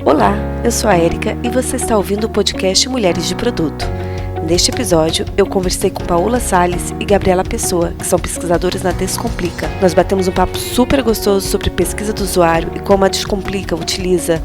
Olá, eu sou a Érica e você está ouvindo o podcast Mulheres de Produto. Neste episódio, eu conversei com Paola Salles e Gabriela Pessoa, que são pesquisadoras na Descomplica. Nós batemos um papo super gostoso sobre pesquisa do usuário e como a Descomplica utiliza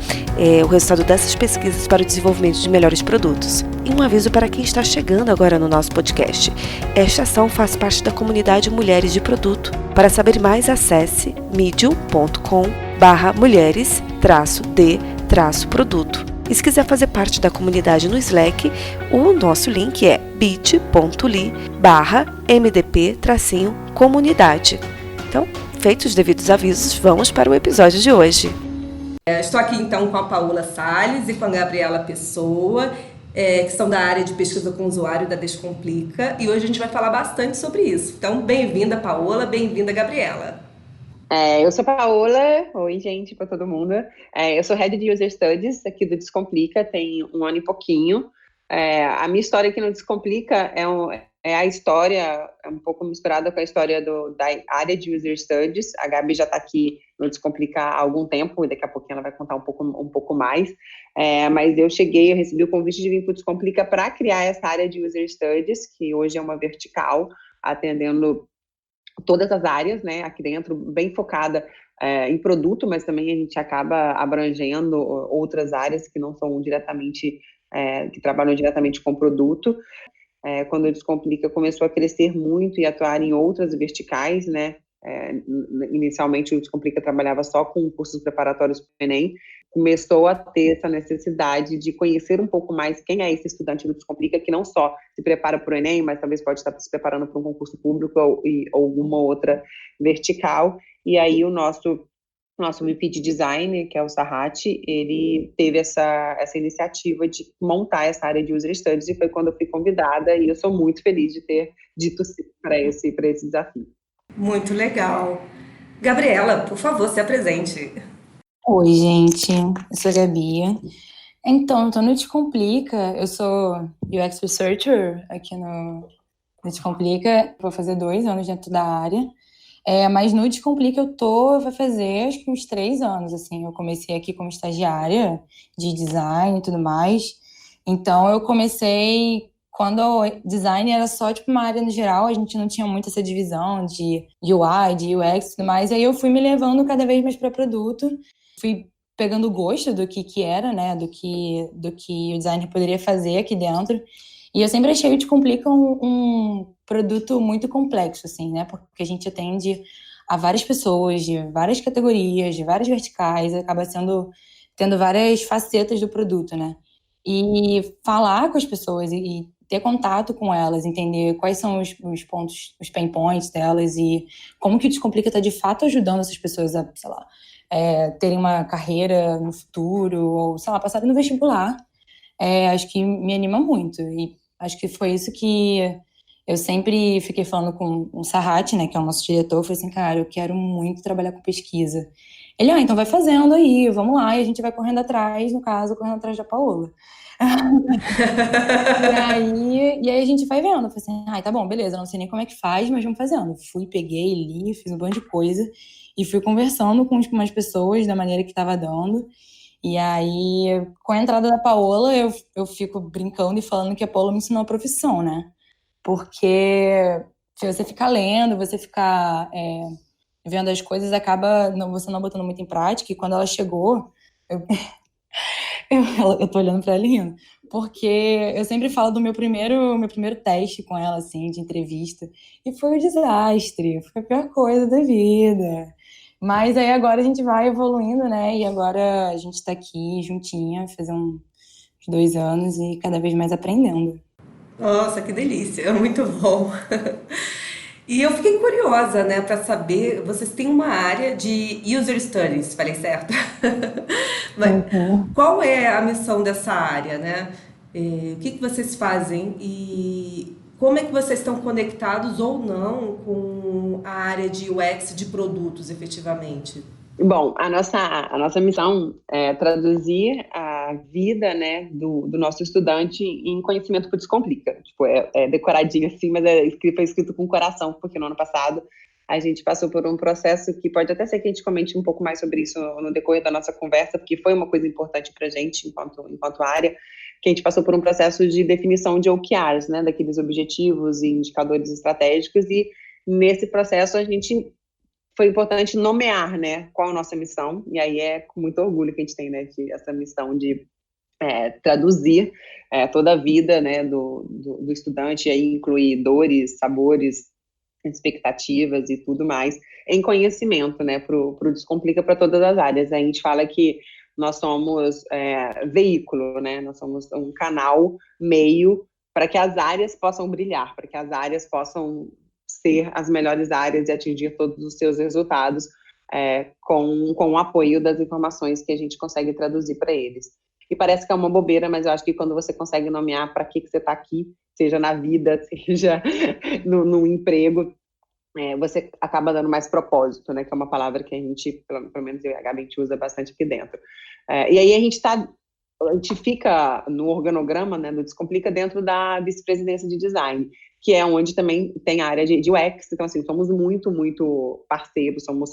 o resultado dessas pesquisas para o desenvolvimento de melhores produtos. E um aviso para quem está chegando agora no nosso podcast. Esta ação faz parte da comunidade Mulheres de Produto. Para saber mais, acesse medium.com/mulheres-de-produto. E se quiser fazer parte da comunidade no Slack, o nosso link é bit.ly/mdp-comunidade. Então, feitos os devidos avisos, vamos para o episódio de hoje. Estou aqui então com a Paola Salles e com a Gabriela Pessoa, que são da área de pesquisa com o usuário da Descomplica, e hoje a gente vai falar bastante sobre isso. Então, bem-vinda, Paola, bem-vinda, Gabriela. Eu sou a Paola, oi gente, para todo mundo. Eu sou Head de User Studies aqui do Descomplica, tem 1 ano e pouquinho. A minha história aqui no Descomplica é a história, um pouco misturada com a história da área de User Studies. A Gabi já está aqui no Descomplica há algum tempo, e daqui a pouquinho ela vai contar um pouco mais. Mas eu recebi o convite de vir para o Descomplica para criar essa área de User Studies, que hoje é uma vertical, atendendo todas as áreas, né, aqui dentro, bem focada em produto, mas também a gente acaba abrangendo outras áreas que não são diretamente, que trabalham diretamente com produto. Quando o Descomplica começou a crescer muito e atuar em outras verticais, né, inicialmente o Descomplica trabalhava só com cursos preparatórios para o Enem, começou a ter essa necessidade de conhecer um pouco mais quem é esse estudante do Descomplica, que não só se prepara para o Enem, mas talvez pode estar se preparando para um concurso público ou alguma outra vertical. E aí o nosso VP de Design, que é o Sarrati, ele teve essa iniciativa de montar essa área de User Studies, e foi quando eu fui convidada, e eu sou muito feliz de ter dito sim para esse desafio. Muito legal. Gabriela, por favor, se apresente. Oi, gente, eu sou a Gabi. Então, eu tô no Descomplica, eu sou UX Researcher aqui no Descomplica, vou fazer 2 anos dentro da área, mas no Descomplica vai fazer acho que uns 3 anos, assim, eu comecei aqui como estagiária de design e tudo mais, então eu comecei quando o design era só tipo uma área no geral, a gente não tinha muito essa divisão de UI, de UX e tudo mais, aí eu fui me levando cada vez mais para produto, fui pegando gosto do que era, né, do que o designer poderia fazer aqui dentro. E eu sempre achei o Descomplica um produto muito complexo, assim, né, porque a gente atende a várias pessoas de várias categorias, de várias verticais, acaba tendo várias facetas do produto, né. E falar com as pessoas e ter contato com elas, entender quais são os pontos, os pain points delas e como que o Descomplica está de fato ajudando essas pessoas a, sei lá, terem uma carreira no futuro, ou, sei lá, passarem no vestibular, acho que me anima muito. E acho que foi isso que eu sempre fiquei falando com o Sarrati, né, que é o nosso diretor, eu falei assim, cara, eu quero muito trabalhar com pesquisa. Ele, então vai fazendo aí, vamos lá, e a gente vai correndo atrás, no caso, correndo atrás da Paola. E aí a gente vai vendo, eu falei assim, tá bom, beleza, não sei nem como é que faz, mas vamos fazendo. Fui, peguei, li, fiz um monte de coisa, e fui conversando com umas pessoas da maneira que estava dando. E aí, com a entrada da Paola, eu fico brincando e falando que a Paola me ensinou a profissão, né? Porque se você ficar lendo, você ficar vendo as coisas, acaba você não botando muito em prática. E quando ela chegou, eu tô olhando pra ela rindo. Porque eu sempre falo do meu primeiro teste com ela, assim, de entrevista. E foi um desastre, foi a pior coisa da vida. Mas aí agora a gente vai evoluindo, né? E agora a gente tá aqui juntinha, faz uns 2 anos e cada vez mais aprendendo. Nossa, que delícia, muito bom. E eu fiquei curiosa, né, para saber, vocês têm uma área de User Studies, falei certo? Mas qual é a missão dessa área, né? O que vocês fazem e como é que vocês estão conectados ou não com a área de UX de produtos, efetivamente? Bom, a nossa missão é traduzir a vida, né, do nosso estudante em conhecimento por Descomplica. Tipo, é decoradinho assim, mas foi escrito com coração, porque no ano passado a gente passou por um processo que pode até ser que a gente comente um pouco mais sobre isso no decorrer da nossa conversa, porque foi uma coisa importante para a gente, enquanto área, que a gente passou por um processo de definição de OKRs, né, daqueles objetivos e indicadores estratégicos, e nesse processo foi importante nomear, né, qual a nossa missão, e aí é com muito orgulho que a gente tem, né, essa missão de traduzir toda a vida, né, do estudante, e aí incluir dores, sabores, expectativas e tudo mais, em conhecimento, né, pro Descomplica para todas as áreas. A gente fala que nós somos veículo, né, nós somos um canal, meio, para que as áreas possam brilhar, para que as áreas possam ser as melhores áreas e atingir todos os seus resultados com o apoio das informações que a gente consegue traduzir para eles. E parece que é uma bobeira, mas eu acho que quando você consegue nomear para que você está aqui, seja na vida, seja no emprego, você acaba dando mais propósito, né? Que é uma palavra que a gente, pelo menos eu e a Gabi, a gente usa bastante aqui dentro. E aí a gente fica no organograma, né, do Descomplica, dentro da vice-presidência de design, que é onde também tem a área de UX. Então, assim, somos muito, muito parceiros, somos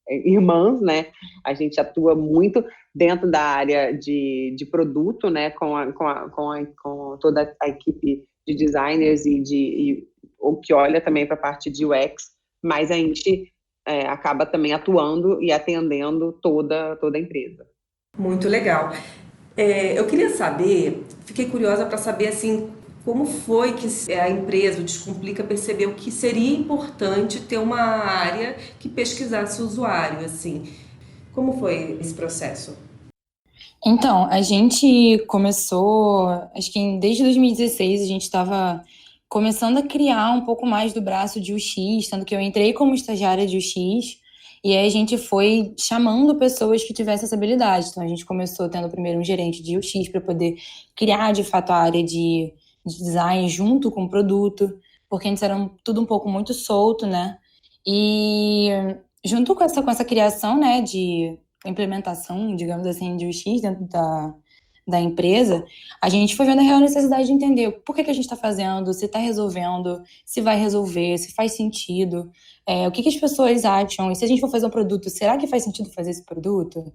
irmãs, né? A gente atua muito dentro da área de produto, né, com toda a equipe de designers e o que olha também para a parte de UX, mas a gente acaba também atuando e atendendo toda a empresa. Muito legal. Eu queria saber, fiquei curiosa para saber assim, como foi que a empresa, o Descomplica, percebeu que seria importante ter uma área que pesquisasse o usuário, assim. Como foi esse processo? Então, a gente começou, acho que desde 2016 a gente estava começando a criar um pouco mais do braço de UX, tanto que eu entrei como estagiária de UX, e aí a gente foi chamando pessoas que tivessem essa habilidade. Então a gente começou tendo primeiro um gerente de UX para poder criar de fato a área de design junto com o produto, porque antes era tudo um pouco muito solto, né? E junto com essa criação, né, de implementação, digamos assim, de UX dentro da empresa, a gente foi vendo a real necessidade de entender por que a gente está fazendo, se está resolvendo, se vai resolver, se faz sentido, o que as pessoas acham, e se a gente for fazer um produto, será que faz sentido fazer esse produto?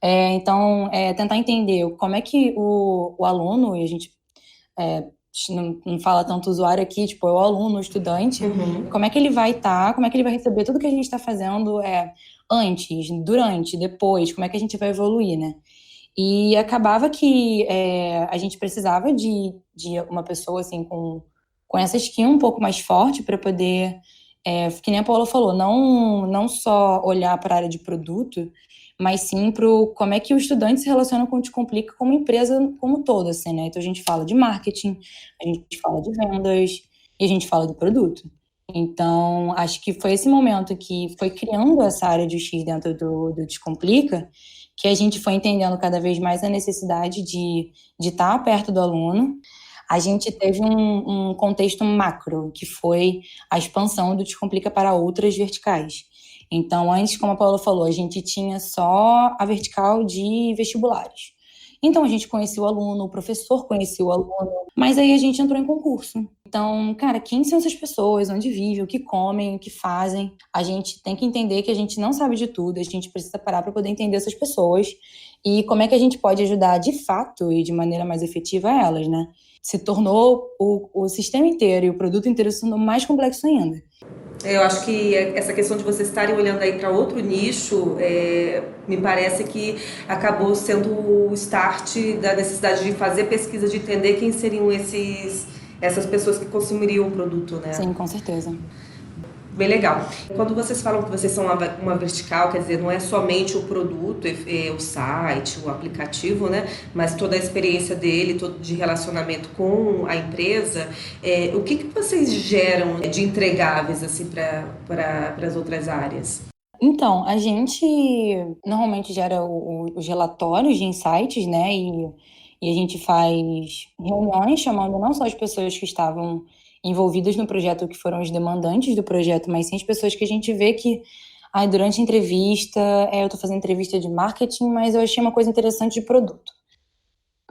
Então, tentar entender como é que o aluno, e a gente não fala tanto usuário aqui, tipo, é o aluno, o estudante, como é que ele vai estar, como é que ele vai receber tudo que a gente está fazendo antes, durante, depois, como é que a gente vai evoluir, né? E acabava que a gente precisava de uma pessoa assim com essa skin um pouco mais forte para poder, que nem a Paula falou, não só olhar para a área de produto, mas sim para como é que o estudante se relaciona com o Descomplica como empresa como toda, assim, né? Então a gente fala de marketing, a gente fala de vendas e a gente fala de produto. Então, acho que foi esse momento que foi criando essa área de UX dentro do Descomplica, que a gente foi entendendo cada vez mais a necessidade de estar perto do aluno. A gente teve um contexto macro, que foi a expansão do Descomplica para outras verticais. Então, antes, como a Paula falou, a gente tinha só a vertical de vestibulares. Então, a gente conhecia o aluno, o professor conhecia o aluno, mas aí a gente entrou em concurso. Então, cara, quem são essas pessoas, onde vivem, o que comem, o que fazem? A gente tem que entender que a gente não sabe de tudo, a gente precisa parar para poder entender essas pessoas e como é que a gente pode ajudar de fato e de maneira mais efetiva elas, né? Se tornou o sistema inteiro e o produto inteiro se tornou mais complexo ainda. Eu acho que essa questão de vocês estarem olhando aí para outro nicho, me parece que acabou sendo o start da necessidade de fazer pesquisa, de entender quem seriam essas pessoas que consumiriam o produto, né? Sim, com certeza. Bem legal. Quando vocês falam que vocês são uma vertical, quer dizer, não é somente o produto, o site, o aplicativo, né? Mas toda a experiência dele, de relacionamento com a empresa. O que vocês geram de entregáveis assim, para as outras áreas? Então, a gente normalmente gera os relatórios de insights, né? E a gente faz reuniões chamando não só as pessoas que estavam envolvidas no projeto, que foram os demandantes do projeto, mas sim as pessoas que a gente vê que durante a entrevista, eu estou fazendo entrevista de marketing, mas eu achei uma coisa interessante de produto.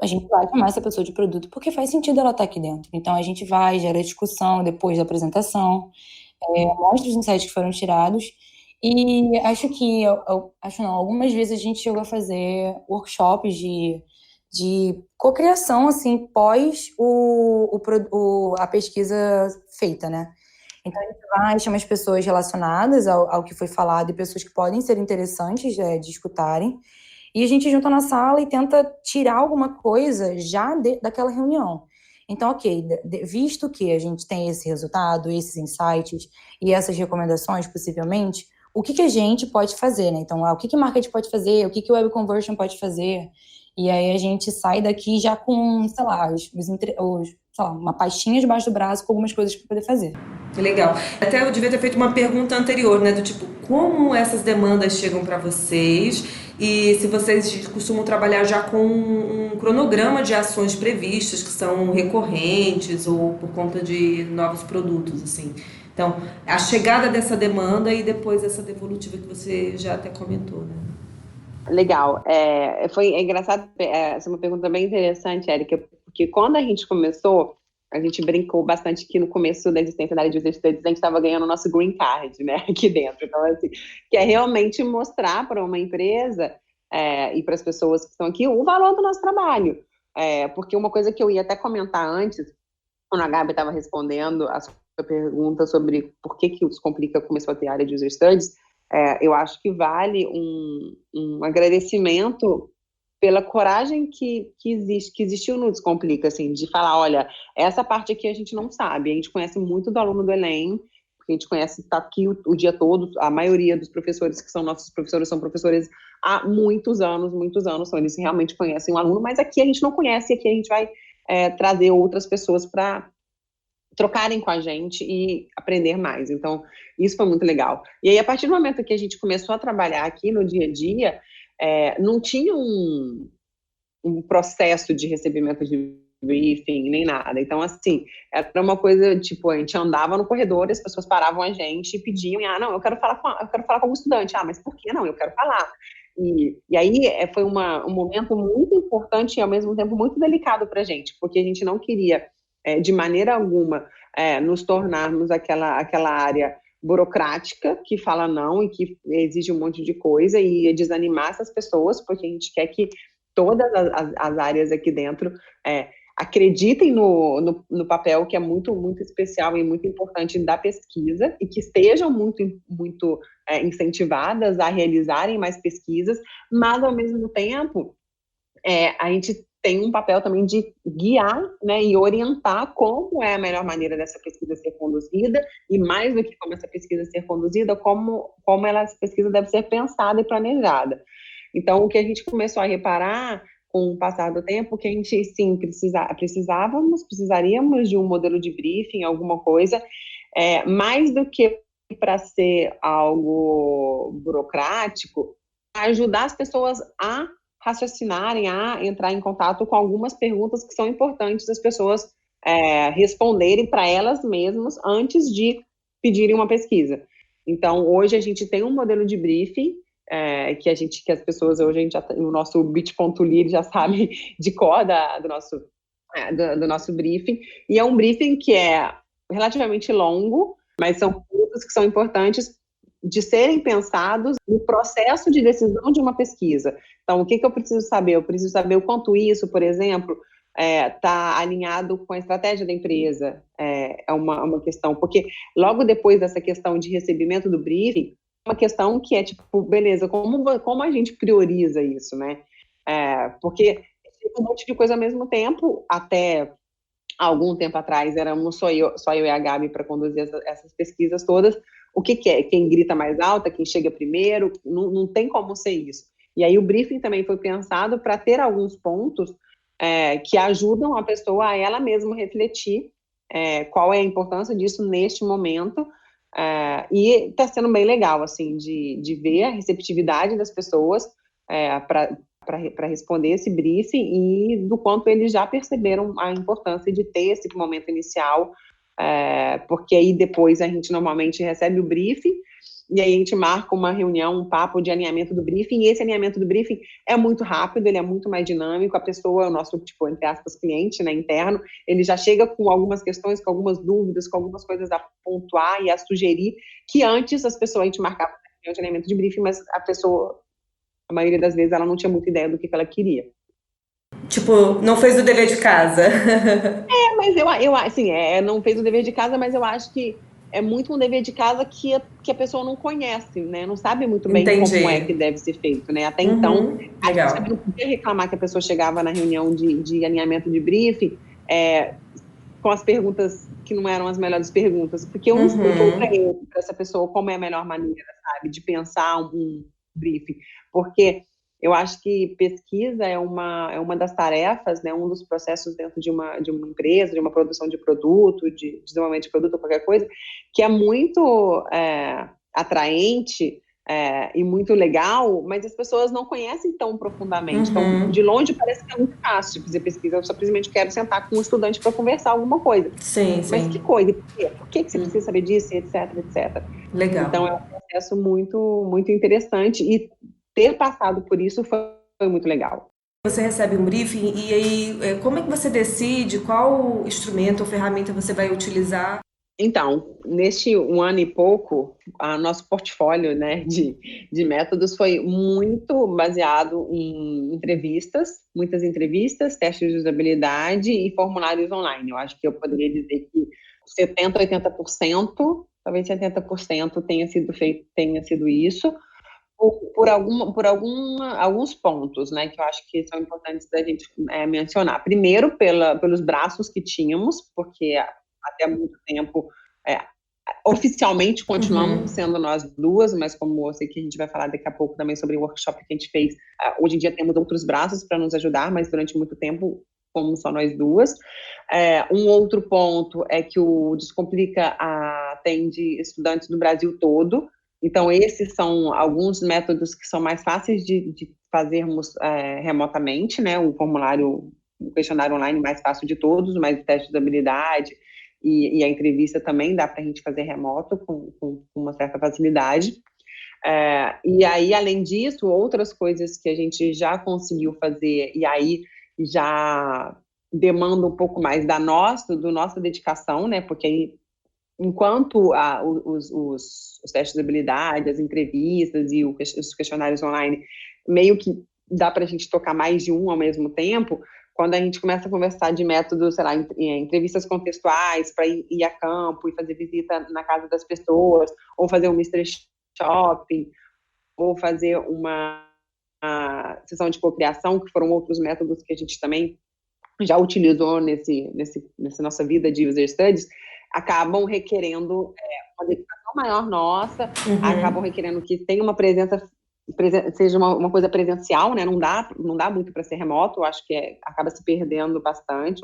A gente vai chamar essa pessoa de produto porque faz sentido ela estar aqui dentro. Então a gente vai, gera discussão depois da apresentação. mostra os insights que foram tirados. E acho que, acho não, algumas vezes a gente chegou a fazer workshops de cocriação, assim, pós a pesquisa feita, né? Então, a gente vai, chama as pessoas relacionadas ao que foi falado e pessoas que podem ser interessantes de escutarem. E a gente junta na sala e tenta tirar alguma coisa já daquela reunião. Então, ok, visto que a gente tem esse resultado, esses insights e essas recomendações, possivelmente, o que a gente pode fazer, né? Então, o que marketing pode fazer, o que o web conversion pode fazer. E aí a gente sai daqui já com, sei lá, sei lá, uma pastinha debaixo do braço com algumas coisas para poder fazer. Legal. Até eu devia ter feito uma pergunta anterior, né? Do tipo, como essas demandas chegam para vocês e se vocês costumam trabalhar já com um cronograma de ações previstas que são recorrentes ou por conta de novos produtos, assim. Então, a chegada dessa demanda e depois essa devolutiva que você já até comentou, né? Legal. É engraçado, essa é uma pergunta bem interessante, Érica, porque quando a gente começou, a gente brincou bastante que no começo da existência da área de User Studies a gente estava ganhando o nosso green card, né, aqui dentro. Então, assim, que é realmente mostrar para uma empresa e para as pessoas que estão aqui o valor do nosso trabalho. Porque uma coisa que eu ia até comentar antes, quando a Gabi estava respondendo a sua pergunta sobre por que o Descomplica começou a ter área de User Studies, eu acho que vale um agradecimento pela coragem que existiu no Descomplica, assim, de falar, olha, essa parte aqui a gente não sabe, a gente conhece muito do aluno do Enem, porque a gente conhece, está aqui o dia todo, a maioria dos professores que são nossos professores são professores há muitos anos, então eles realmente conhecem o aluno, mas aqui a gente não conhece, aqui a gente vai trazer outras pessoas para trocarem com a gente e aprender mais. Então, isso foi muito legal. E aí, a partir do momento que a gente começou a trabalhar aqui no dia a dia, não tinha um processo de recebimento de briefing, nem nada. Então, assim, era uma coisa, tipo, a gente andava no corredor, as pessoas paravam a gente e pediam, não, eu quero falar com algum estudante. Mas por que não? Eu quero falar. E aí foi um momento muito importante e, ao mesmo tempo, muito delicado para a gente, porque a gente não queria de maneira alguma, nos tornarmos aquela área burocrática que fala não e que exige um monte de coisa e desanimar essas pessoas, porque a gente quer que todas as áreas aqui dentro acreditem no papel que é muito, muito especial e muito importante da pesquisa e que estejam muito, muito incentivadas a realizarem mais pesquisas, mas, ao mesmo tempo, a gente tem um papel também de guiar, né, e orientar como é a melhor maneira dessa pesquisa ser conduzida, e mais do que como essa pesquisa ser conduzida, como essa pesquisa deve ser pensada e planejada. Então, o que a gente começou a reparar com o passar do tempo, que a gente, sim, precisaríamos de um modelo de briefing, alguma coisa, mais do que para ser algo burocrático, ajudar as pessoas a raciocinarem, a entrar em contato com algumas perguntas que são importantes as pessoas responderem para elas mesmas antes de pedirem uma pesquisa. Então, hoje a gente tem um modelo de briefing que as pessoas hoje, o nosso bit.ly já sabe de cor do nosso briefing, e é um briefing que é relativamente longo, mas são pontos que são importantes de serem pensados no processo de decisão de uma pesquisa. Então, o que eu preciso saber? Eu preciso saber o quanto isso, por exemplo, está alinhado com a estratégia da empresa. É uma questão, porque logo depois dessa questão de recebimento do briefing, uma questão que é tipo, beleza, como a gente prioriza isso, né? Porque tem um monte de coisa ao mesmo tempo, até algum tempo atrás éramos só eu e a Gabi para conduzir essas pesquisas todas. O que é? Quem grita mais alta, quem chega primeiro, não tem como ser isso. E aí o briefing também foi pensado para ter alguns pontos que ajudam a pessoa a ela mesma refletir qual é a importância disso neste momento. E está sendo bem legal, assim, de ver a receptividade das pessoas para responder esse briefing e do quanto eles já perceberam a importância de ter esse momento inicial, porque aí depois a gente normalmente recebe o briefing e aí a gente marca uma reunião, um papo de alinhamento do briefing, e esse alinhamento do briefing é muito rápido, ele é muito mais dinâmico, a pessoa, o nosso, tipo, entre aspas, cliente, né, interno, ele já chega com algumas questões, com algumas dúvidas, com algumas coisas a pontuar e a sugerir, que antes as pessoas, a gente marcava um alinhamento de briefing, mas a pessoa, a maioria das vezes, ela não tinha muita ideia do que ela queria. Tipo, não fez o dever de casa. Mas assim, não fez o dever de casa, mas eu acho que é muito um dever de casa que a pessoa não conhece, né? Não sabe muito bem como é que deve ser feito, né? Até então, a gente também não podia reclamar que a pessoa chegava na reunião de alinhamento de briefing com as perguntas que não eram as melhores perguntas, porque eu não expliquei para essa pessoa como é a melhor maneira, sabe, de pensar um briefing, porque eu acho que pesquisa é uma das tarefas, né, um dos processos dentro de uma empresa, de uma produção de produto, de desenvolvimento de produto ou qualquer coisa, que é muito atraente e muito legal, mas as pessoas não conhecem tão profundamente. Então, de longe parece que é muito fácil fazer pesquisa, eu simplesmente quero sentar com um estudante para conversar alguma coisa. Sim. Mas que coisa? Por que você precisa saber disso, etc, etc. Legal. Então, é um processo muito, muito interessante e ter passado por isso foi muito legal. Você recebe um briefing e aí como é que você decide qual instrumento ou ferramenta você vai utilizar? Então, neste 1 ano e pouco, nosso portfólio, né, de métodos foi muito baseado em entrevistas, muitas entrevistas, testes de usabilidade e formulários online. Eu acho que eu poderia dizer que 70%, 80%, talvez 70% tenha sido isso. Por alguns pontos, né, que eu acho que são importantes da gente mencionar. Primeiro, pelos braços que tínhamos, porque até muito tempo, oficialmente continuamos sendo nós duas, mas como eu sei que a gente vai falar daqui a pouco também sobre o workshop que a gente fez, hoje em dia temos outros braços para nos ajudar, mas durante muito tempo fomos só nós duas. Um outro ponto é que o Descomplica atende estudantes do Brasil todo. Então, esses são alguns métodos que são mais fáceis de fazermos remotamente, né? O questionário online mais fácil de todos, mas o teste de habilidade e a entrevista também dá para a gente fazer remoto com uma certa facilidade. E aí, além disso, outras coisas que a gente já conseguiu fazer e aí já demanda um pouco mais da nossa dedicação, né? Porque aí enquanto os testes de habilidade, as entrevistas e os questionários online, meio que dá para a gente tocar mais de um ao mesmo tempo, quando a gente começa a conversar de métodos, sei lá, entrevistas contextuais, para ir a campo e fazer visita na casa das pessoas, ou fazer um mystery shopping, ou fazer uma sessão de cocriação, que foram outros métodos que a gente também já utilizou nessa nossa vida de user studies, acabam requerendo uma dedicação maior nossa, acabam requerendo que tenha uma presença, seja uma coisa presencial, né? Não dá muito para ser remoto, eu acho que acaba se perdendo bastante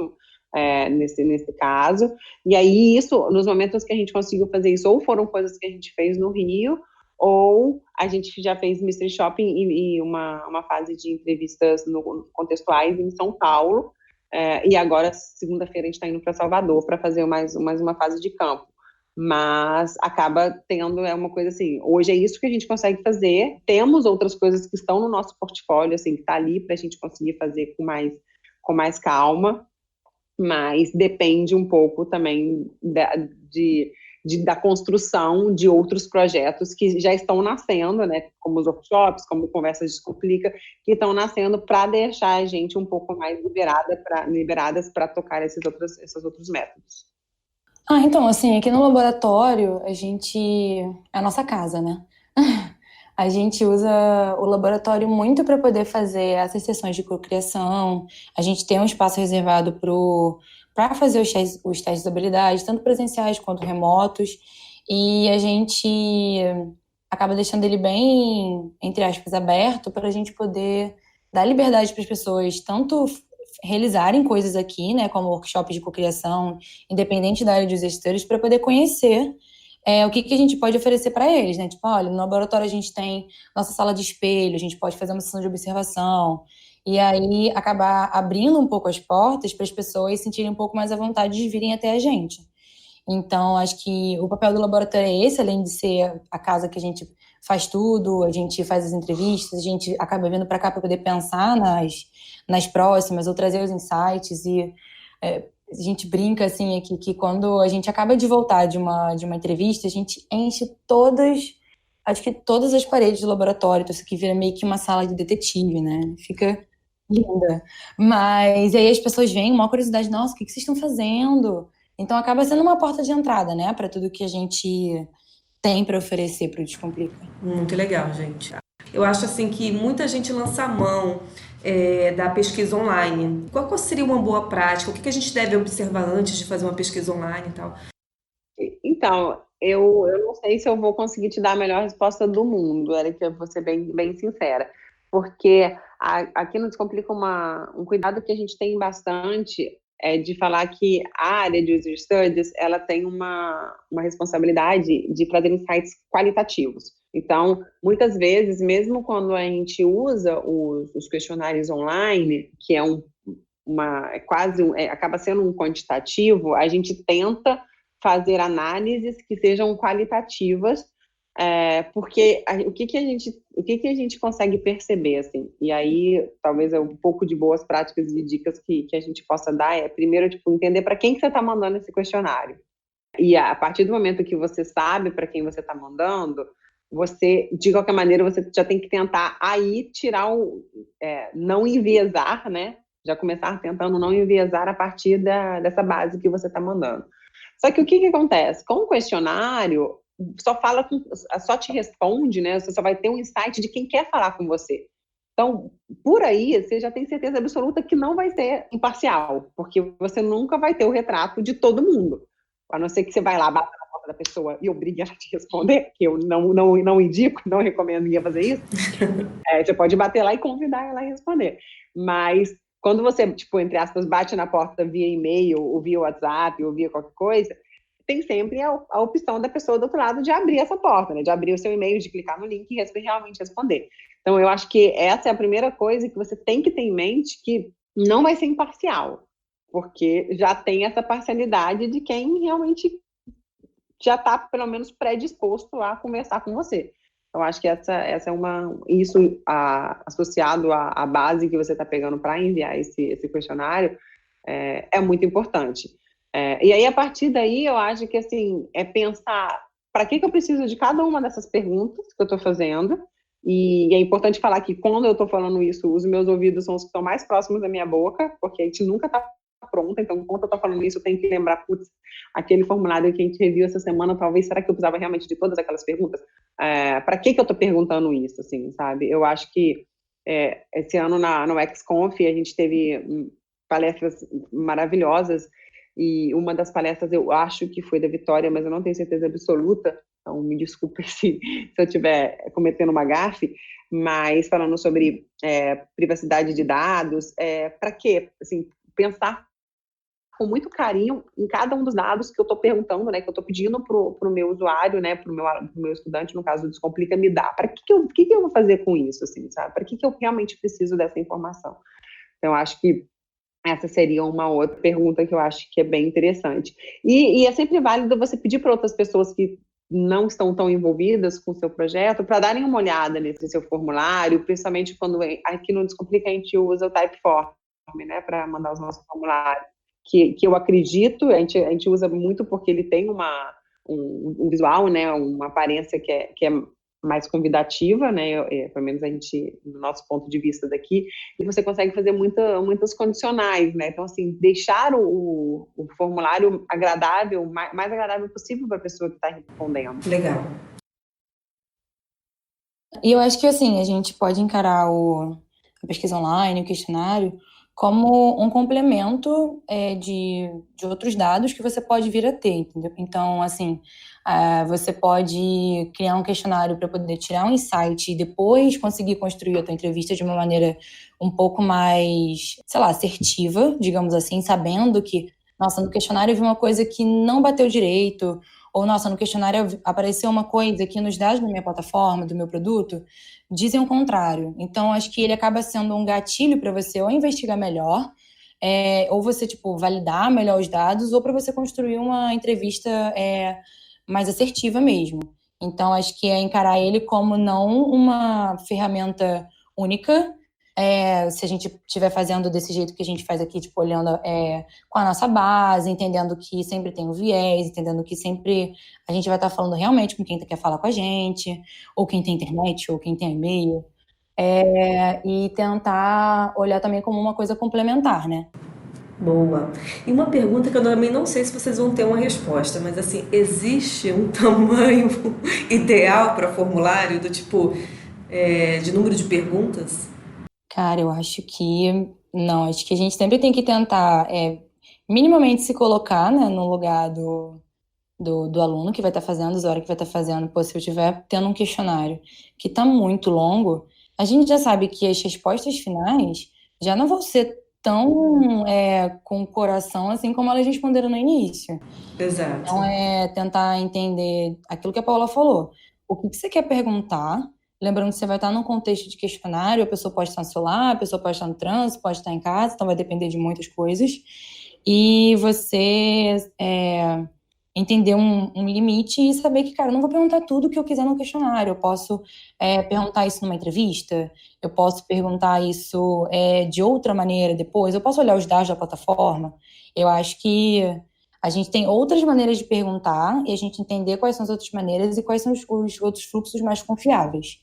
nesse caso. E aí, isso, nos momentos que a gente conseguiu fazer isso, ou foram coisas que a gente fez no Rio, ou a gente já fez Mystery Shopping e uma fase de entrevistas contextuais em São Paulo. E agora, segunda-feira, a gente está indo para Salvador para fazer mais uma fase de campo. Mas acaba tendo uma coisa assim, hoje é isso que a gente consegue fazer, temos outras coisas que estão no nosso portfólio, assim, que está ali para a gente conseguir fazer com mais calma, mas depende um pouco também da construção de outros projetos que já estão nascendo, né, como os workshops, como Conversas Descomplica, que estão nascendo para deixar a gente um pouco mais liberadas para tocar esses outros métodos. Então, assim, aqui no laboratório, é a nossa casa, né? A gente usa o laboratório muito para poder fazer essas sessões de cocriação. A gente tem um espaço reservado para fazer os testes de habilidade, tanto presenciais quanto remotos. E a gente acaba deixando ele bem, entre aspas, aberto para a gente poder dar liberdade para as pessoas, tanto realizarem coisas aqui, né, como workshops de cocriação, independente da área de user studies, para poder conhecer o que a gente pode oferecer para eles, né? Tipo, olha, no laboratório a gente tem nossa sala de espelho, a gente pode fazer uma sessão de observação, e aí acabar abrindo um pouco as portas para as pessoas sentirem um pouco mais à vontade de virem até a gente. Então, acho que o papel do laboratório é esse, além de ser a casa que a gente faz tudo, a gente faz as entrevistas, a gente acaba vindo para cá para poder pensar nas próximas ou trazer os insights e a gente brinca assim aqui que quando a gente acaba de voltar de uma entrevista, a gente enche acho que todas as paredes do laboratório, então isso aqui vira meio que uma sala de detetive, né? Fica linda. Mas aí as pessoas vêm, uma curiosidade, nossa, o que vocês estão fazendo? Então acaba sendo uma porta de entrada, né, para tudo que a gente tem para oferecer para o Descomplica. Muito legal, gente. Eu acho assim que muita gente lança a mão da pesquisa online. Qual seria uma boa prática? O que a gente deve observar antes de fazer uma pesquisa online e tal? Então, eu não sei se eu vou conseguir te dar a melhor resposta do mundo, Érica, eu vou ser bem sincera, porque aqui no Descomplica um cuidado que a gente tem bastante é de falar que a área de User Studies, ela tem uma responsabilidade de trazer insights qualitativos. Então, muitas vezes, mesmo quando a gente usa os questionários online, que é acaba sendo um quantitativo, a gente tenta fazer análises que sejam qualitativas, porque o que a gente consegue perceber, assim, e aí talvez um pouco de boas práticas e dicas que a gente possa dar primeiro, tipo, entender para quem que você está mandando esse questionário. E a partir do momento que você sabe para quem você está mandando, você, de qualquer maneira, você já tem que tentar aí tirar não enviesar, né? Já começar tentando não enviesar a partir dessa base que você está mandando. Só que o que acontece? Com o questionário, só te responde, né? Você só vai ter um insight de quem quer falar com você. Então, por aí, você já tem certeza absoluta que não vai ser imparcial, porque você nunca vai ter o retrato de todo mundo. A não ser que você vai lá, bata na porta da pessoa e obrigue ela a te responder, que eu não indico, não recomendo ninguém fazer isso. Você pode bater lá e convidar ela a responder. Mas quando você, tipo, entre aspas, bate na porta via e-mail, ou via WhatsApp, ou via qualquer coisa, tem sempre a opção da pessoa do outro lado de abrir essa porta, né? De abrir o seu e-mail, de clicar no link e realmente responder. Então, eu acho que essa é a primeira coisa que você tem que ter em mente, que não vai ser imparcial, porque já tem essa parcialidade de quem realmente já está, pelo menos, predisposto a conversar com você. Eu acho que essa é isso associado à base que você está pegando para enviar esse questionário é muito importante. E aí, a partir daí, eu acho que, assim, é pensar para que eu preciso de cada uma dessas perguntas que eu estou fazendo, e é importante falar que quando eu estou falando isso, os meus ouvidos são os que estão mais próximos da minha boca, porque a gente nunca está pronta, então quando eu estou falando isso, eu tenho que lembrar, putz, aquele formulário que a gente reviu essa semana, talvez, será que eu precisava realmente de todas aquelas perguntas? Para que eu estou perguntando isso, assim, sabe? Eu acho que esse ano no XConf a gente teve palestras maravilhosas, e uma das palestras eu acho que foi da Vitória, mas eu não tenho certeza absoluta, então me desculpe se eu estiver cometendo uma gafe, mas falando sobre privacidade de dados, para quê? Assim, pensar com muito carinho em cada um dos dados que eu estou perguntando, né, que eu estou pedindo para o meu usuário, né, para o meu estudante, no caso do Descomplica, me dar. Para que eu vou fazer com isso, assim, sabe? Para que eu realmente preciso dessa informação? Então, acho que essa seria uma outra pergunta que eu acho que é bem interessante. E é sempre válido você pedir para outras pessoas que não estão tão envolvidas com o seu projeto para darem uma olhada nesse seu formulário, principalmente quando aqui no Descomplica a gente usa o Typeform, né, para mandar os nossos formulários, que eu acredito, a gente usa muito porque ele tem um visual, né, uma aparência que é mais convidativa, né, pelo menos a gente, no nosso ponto de vista daqui, e você consegue fazer muitas condicionais, né, então, assim, deixar o formulário agradável, mais agradável possível para a pessoa que está respondendo. Legal. E eu acho que, assim, a gente pode encarar a pesquisa online, o questionário, como um complemento de outros dados que você pode vir a ter, entendeu? Então, assim, você pode criar um questionário para poder tirar um insight e depois conseguir construir a tua entrevista de uma maneira um pouco mais, sei lá, assertiva, digamos assim, sabendo que, nossa, no questionário eu vi uma coisa que não bateu direito, ou, nossa, no questionário apareceu uma coisa que nos dados da minha plataforma, do meu produto, dizem o contrário. Então, acho que ele acaba sendo um gatilho para você ou investigar melhor, ou você, tipo, validar melhor os dados, ou para você construir uma entrevista mais assertiva mesmo. Então, acho que é encarar ele como não uma ferramenta única. Se a gente estiver fazendo desse jeito que a gente faz aqui, tipo, olhando com a nossa base, entendendo que sempre tem um viés, entendendo que sempre a gente vai estar falando realmente com quem quer falar com a gente, ou quem tem internet, ou quem tem e-mail, e tentar olhar também como uma coisa complementar, né? Boa. E uma pergunta que eu também não sei se vocês vão ter uma resposta, mas assim, existe um tamanho ideal para formulário do tipo de número de perguntas? Cara, eu acho que não, acho que a gente sempre tem que tentar minimamente se colocar, né, no lugar do aluno que vai estar fazendo, usuário que vai estar fazendo. Pô, se eu estiver tendo um questionário que está muito longo, a gente já sabe que as respostas finais já não vão ser tão com o coração assim como elas responderam no início. Exato. Então, tentar entender aquilo que a Paula falou. O que você quer perguntar? Lembrando que você vai estar num contexto de questionário, a pessoa pode estar no celular, a pessoa pode estar no trânsito, pode estar em casa, então vai depender de muitas coisas. E você entender um limite e saber que, cara, eu não vou perguntar tudo o que eu quiser no questionário. Eu posso perguntar isso numa entrevista, eu posso perguntar isso de outra maneira depois, eu posso olhar os dados da plataforma. Eu acho que a gente tem outras maneiras de perguntar e a gente entender quais são as outras maneiras e quais são os outros fluxos mais confiáveis.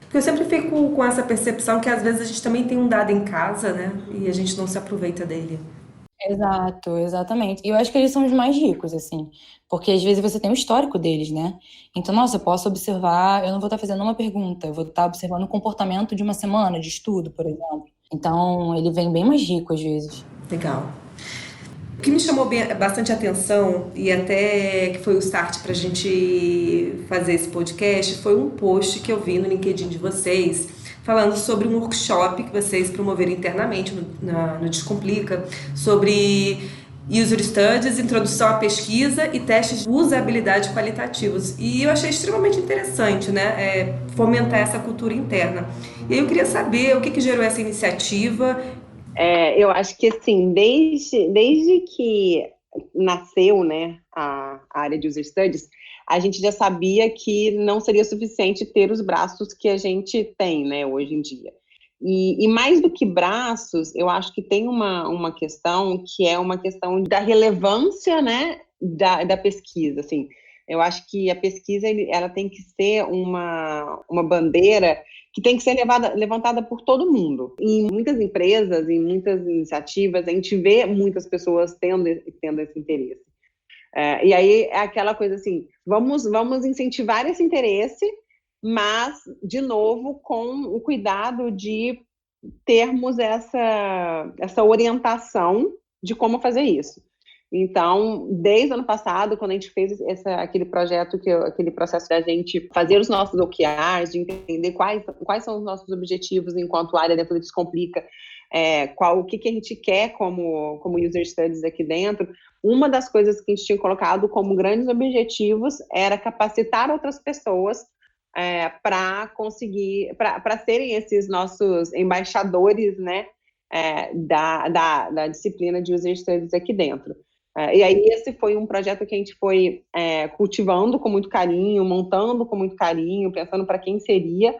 Porque eu sempre fico com essa percepção que às vezes a gente também tem um dado em casa, né? E a gente não se aproveita dele. Exato, exatamente. E eu acho que eles são os mais ricos, assim, porque às vezes você tem o histórico deles, né? Então, nossa, eu posso observar, eu não vou estar fazendo uma pergunta, eu vou estar observando o comportamento de uma semana de estudo, por exemplo. Então, ele vem bem mais rico às vezes. Legal. O que me chamou bastante atenção, e até que foi o start para a gente fazer esse podcast, foi um post que eu vi no LinkedIn de vocês, falando sobre um workshop que vocês promoveram internamente no Descomplica, sobre User Studies, introdução à pesquisa e testes de usabilidade qualitativos. E eu achei extremamente interessante, né, fomentar essa cultura interna. E aí eu queria saber o que gerou essa iniciativa. Eu acho que, assim, desde que nasceu, né, a área de User Studies, a gente já sabia que não seria suficiente ter os braços que a gente tem, né, hoje em dia. E mais do que braços, eu acho que tem uma questão que é uma questão da relevância, né, da pesquisa, assim. Eu acho que a pesquisa, ela tem que ser uma bandeira que tem que ser levantada por todo mundo. Em muitas empresas, em muitas iniciativas, a gente vê muitas pessoas tendo esse interesse. E aí é aquela coisa assim, vamos incentivar esse interesse, mas, de novo, com o cuidado de termos essa orientação de como fazer isso. Então, desde o ano passado, quando a gente fez aquele processo da gente fazer os nossos OKRs, de entender quais são os nossos objetivos enquanto área dentro do Descomplica, o que a gente quer como User Studies aqui dentro, uma das coisas que a gente tinha colocado como grandes objetivos era capacitar outras pessoas para serem esses nossos embaixadores, né, da disciplina de User Studies aqui dentro. E aí esse foi um projeto que a gente foi cultivando com muito carinho, montando com muito carinho, pensando para quem seria.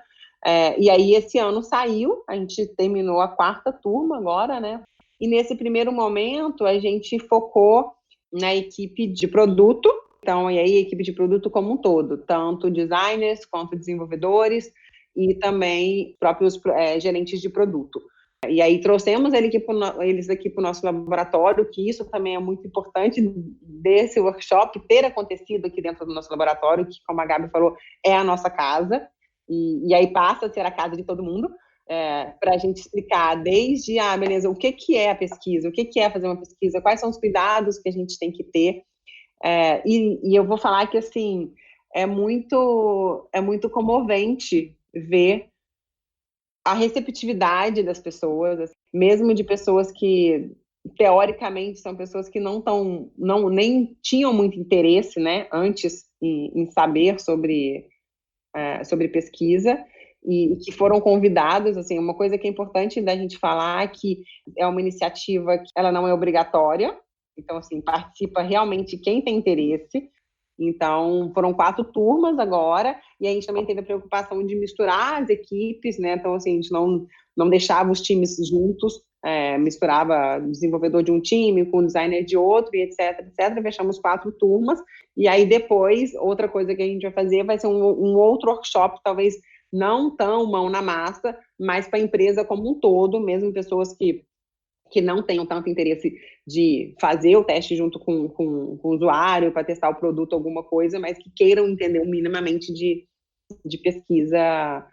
E aí esse ano saiu, a gente terminou a 4ª turma agora, né? E nesse primeiro momento a gente focou na equipe de produto. Então, e aí a equipe de produto como um todo, tanto designers quanto desenvolvedores e também próprios gerentes de produto. E aí trouxemos eles aqui para o nosso laboratório, que isso também é muito importante desse workshop ter acontecido aqui dentro do nosso laboratório, que, como a Gabi falou, é a nossa casa, e aí passa a ser a casa de todo mundo, para a gente explicar desde, beleza, o que é a pesquisa, o que é fazer uma pesquisa, quais são os cuidados que a gente tem que ter. E eu vou falar que, assim, é muito comovente ver a receptividade das pessoas, mesmo de pessoas que, teoricamente, são pessoas que nem tinham muito interesse, né, antes em saber sobre pesquisa, e que foram convidados. Assim, uma coisa que é importante da gente falar é que é uma iniciativa que ela não é obrigatória, então, assim, participa realmente quem tem interesse. Então, foram 4 turmas agora, e a gente também teve a preocupação de misturar as equipes, né? Então, assim, a gente não deixava os times juntos, misturava desenvolvedor de um time com designer de outro, e etc, etc. Fechamos 4 turmas, e aí depois, outra coisa que a gente vai fazer vai ser um outro workshop, talvez não tão mão na massa, mas para a empresa como um todo, mesmo pessoas que não tenham tanto interesse de fazer o teste junto com o usuário para testar o produto, alguma coisa, mas que queiram entender minimamente de pesquisa,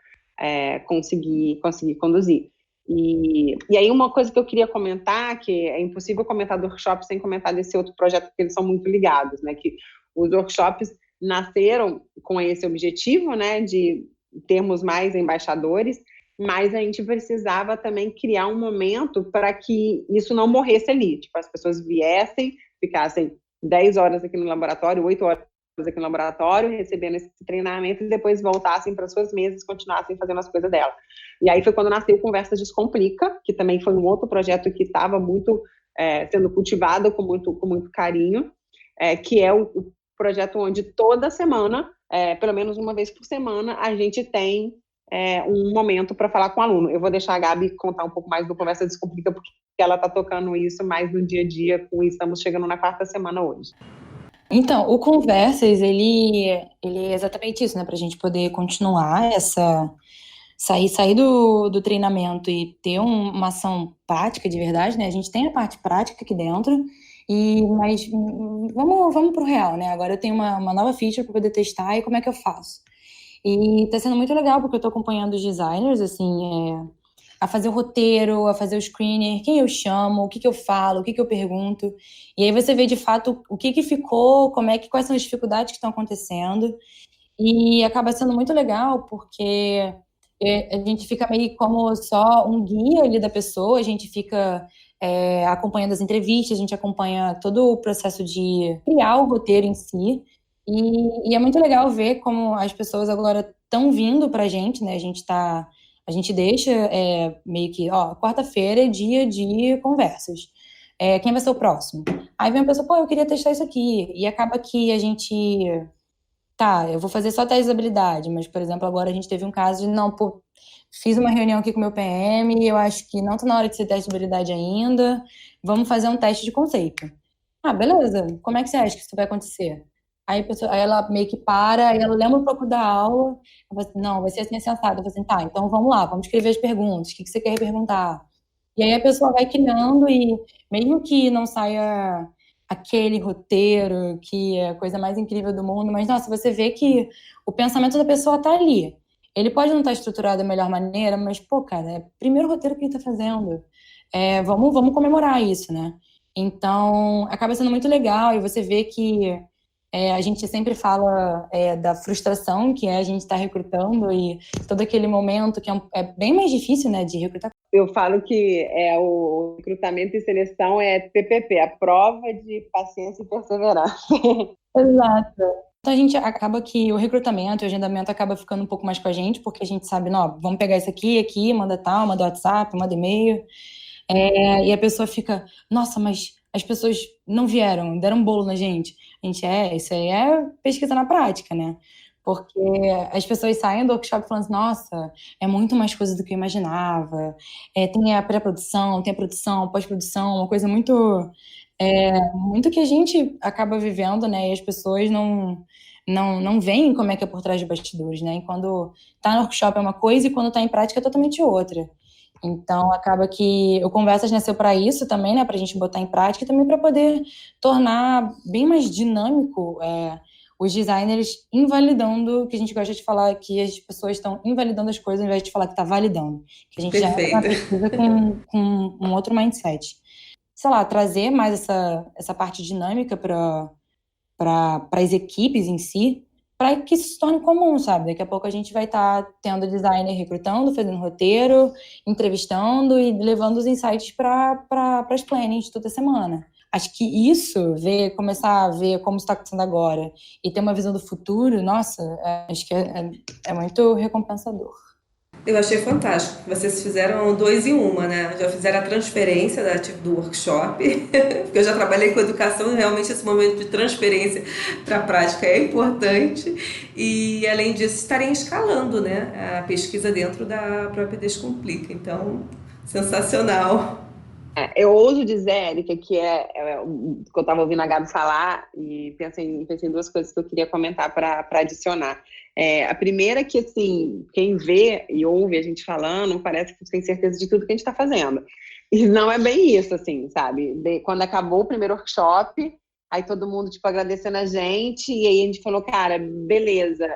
conseguir conduzir. E aí uma coisa que eu queria comentar, que é impossível comentar do workshop sem comentar desse outro projeto, porque eles são muito ligados, né, que os workshops nasceram com esse objetivo, né, de termos mais embaixadores, mas a gente precisava também criar um momento para que isso não morresse ali, tipo, as pessoas viessem, ficassem 10 horas aqui no laboratório, 8 horas aqui no laboratório, recebendo esse treinamento e depois voltassem para suas mesas e continuassem fazendo as coisas dela. E aí foi quando nasceu o Conversa Descomplica, que também foi um outro projeto que estava muito sendo cultivado com muito carinho, que é o projeto onde toda semana, pelo menos uma vez por semana, a gente tem um momento para falar com o aluno. Eu vou deixar a Gabi contar um pouco mais do Conversa Descomplica, porque ela está tocando isso mais no dia a dia, estamos chegando na 4ª semana hoje. Então, o Conversas, ele é exatamente isso, né? Para a gente poder continuar sair do treinamento e ter uma ação prática de verdade, né? A gente tem a parte prática aqui dentro, mas vamos pro real, né? Agora eu tenho uma nova feature para poder testar e como é que eu faço? E tá sendo muito legal, porque eu tô acompanhando os designers, assim, a fazer o roteiro, a fazer o screener, quem eu chamo, o que eu falo, o que eu pergunto. E aí você vê, de fato, o que ficou, quais são as dificuldades que estão acontecendo. E acaba sendo muito legal, porque a gente fica meio como só um guia ali da pessoa, a gente fica acompanhando as entrevistas, a gente acompanha todo o processo de criar o roteiro em si. E é muito legal ver como as pessoas agora estão vindo pra gente, né? A gente deixa meio que, quarta-feira é dia de conversas. Quem vai ser o próximo? Aí vem a pessoa, pô, eu queria testar isso aqui. E acaba que a gente, eu vou fazer só teste de habilidade, mas, por exemplo, agora a gente teve um caso de, não, pô, fiz uma reunião aqui com o meu PM, eu acho que não tá na hora de ser teste de habilidade ainda, vamos fazer um teste de conceito. Ah, beleza, como é que você acha que isso vai acontecer? Aí ela meio que para, aí ela lembra um pouco da aula, eu falo assim, não, vai ser assim, sensado. Eu falo assim, tá, então vamos lá, vamos escrever as perguntas, o que você quer perguntar? E aí a pessoa vai criando e mesmo que não saia aquele roteiro que é a coisa mais incrível do mundo, mas, nossa, você vê que o pensamento da pessoa tá ali. Ele pode não estar estruturado da melhor maneira, mas, pô, cara, é o primeiro roteiro que ele tá fazendo. Vamos comemorar isso, né? Então, acaba sendo muito legal e você vê que a gente sempre fala da frustração que a gente está recrutando e todo aquele momento que é bem mais difícil, né, de recrutar. Eu falo que o recrutamento e seleção é PPP, a prova de paciência e perseverança. Exato. Então a gente acaba que o recrutamento e o agendamento acaba ficando um pouco mais com a gente, porque a gente sabe, não, vamos pegar isso aqui, manda tal, manda WhatsApp, manda e-mail. E a pessoa fica, nossa, mas as pessoas não vieram, deram um bolo na gente. A gente, isso aí é pesquisa na prática, né? Porque as pessoas saem do workshop falando assim, nossa, é muito mais coisa do que eu imaginava. Tem a pré-produção, tem a produção, pós-produção, uma coisa muito que a gente acaba vivendo, né? E as pessoas não veem como é que é por trás de bastidores, né? E quando tá no workshop é uma coisa e quando tá em prática é totalmente outra. Então, acaba que o Conversas nasceu para isso também, né? Para a gente botar em prática e também para poder tornar bem mais dinâmico os designers invalidando, que a gente gosta de falar que as pessoas estão invalidando as coisas ao invés de falar que está validando. Que a gente já entra na pesquisa com um outro mindset. Sei lá, trazer mais essa parte dinâmica para as equipes em si, para que isso se torne comum, sabe? Daqui a pouco a gente vai estar tendo designer recrutando, fazendo roteiro, entrevistando e levando os insights para as plannings toda semana. Acho que isso, começar a ver como está acontecendo agora e ter uma visão do futuro, nossa, acho que é muito recompensador. Eu achei fantástico. Vocês fizeram 2 em 1, né? Já fizeram a transferência do workshop, porque eu já trabalhei com educação e realmente esse momento de transferência para a prática é importante. E, além disso, estarem escalando, né, a pesquisa dentro da própria Descomplica. Então, sensacional. Eu ouso dizer, Érica, que o que eu estava ouvindo a Gabi falar e pensei em duas coisas que eu queria comentar para adicionar. A primeira é que, assim, quem vê e ouve a gente falando, parece que tem certeza de tudo que a gente está fazendo. E não é bem isso, assim, sabe? Quando acabou o primeiro workshop, aí todo mundo, tipo, agradecendo a gente, e aí a gente falou, cara, beleza,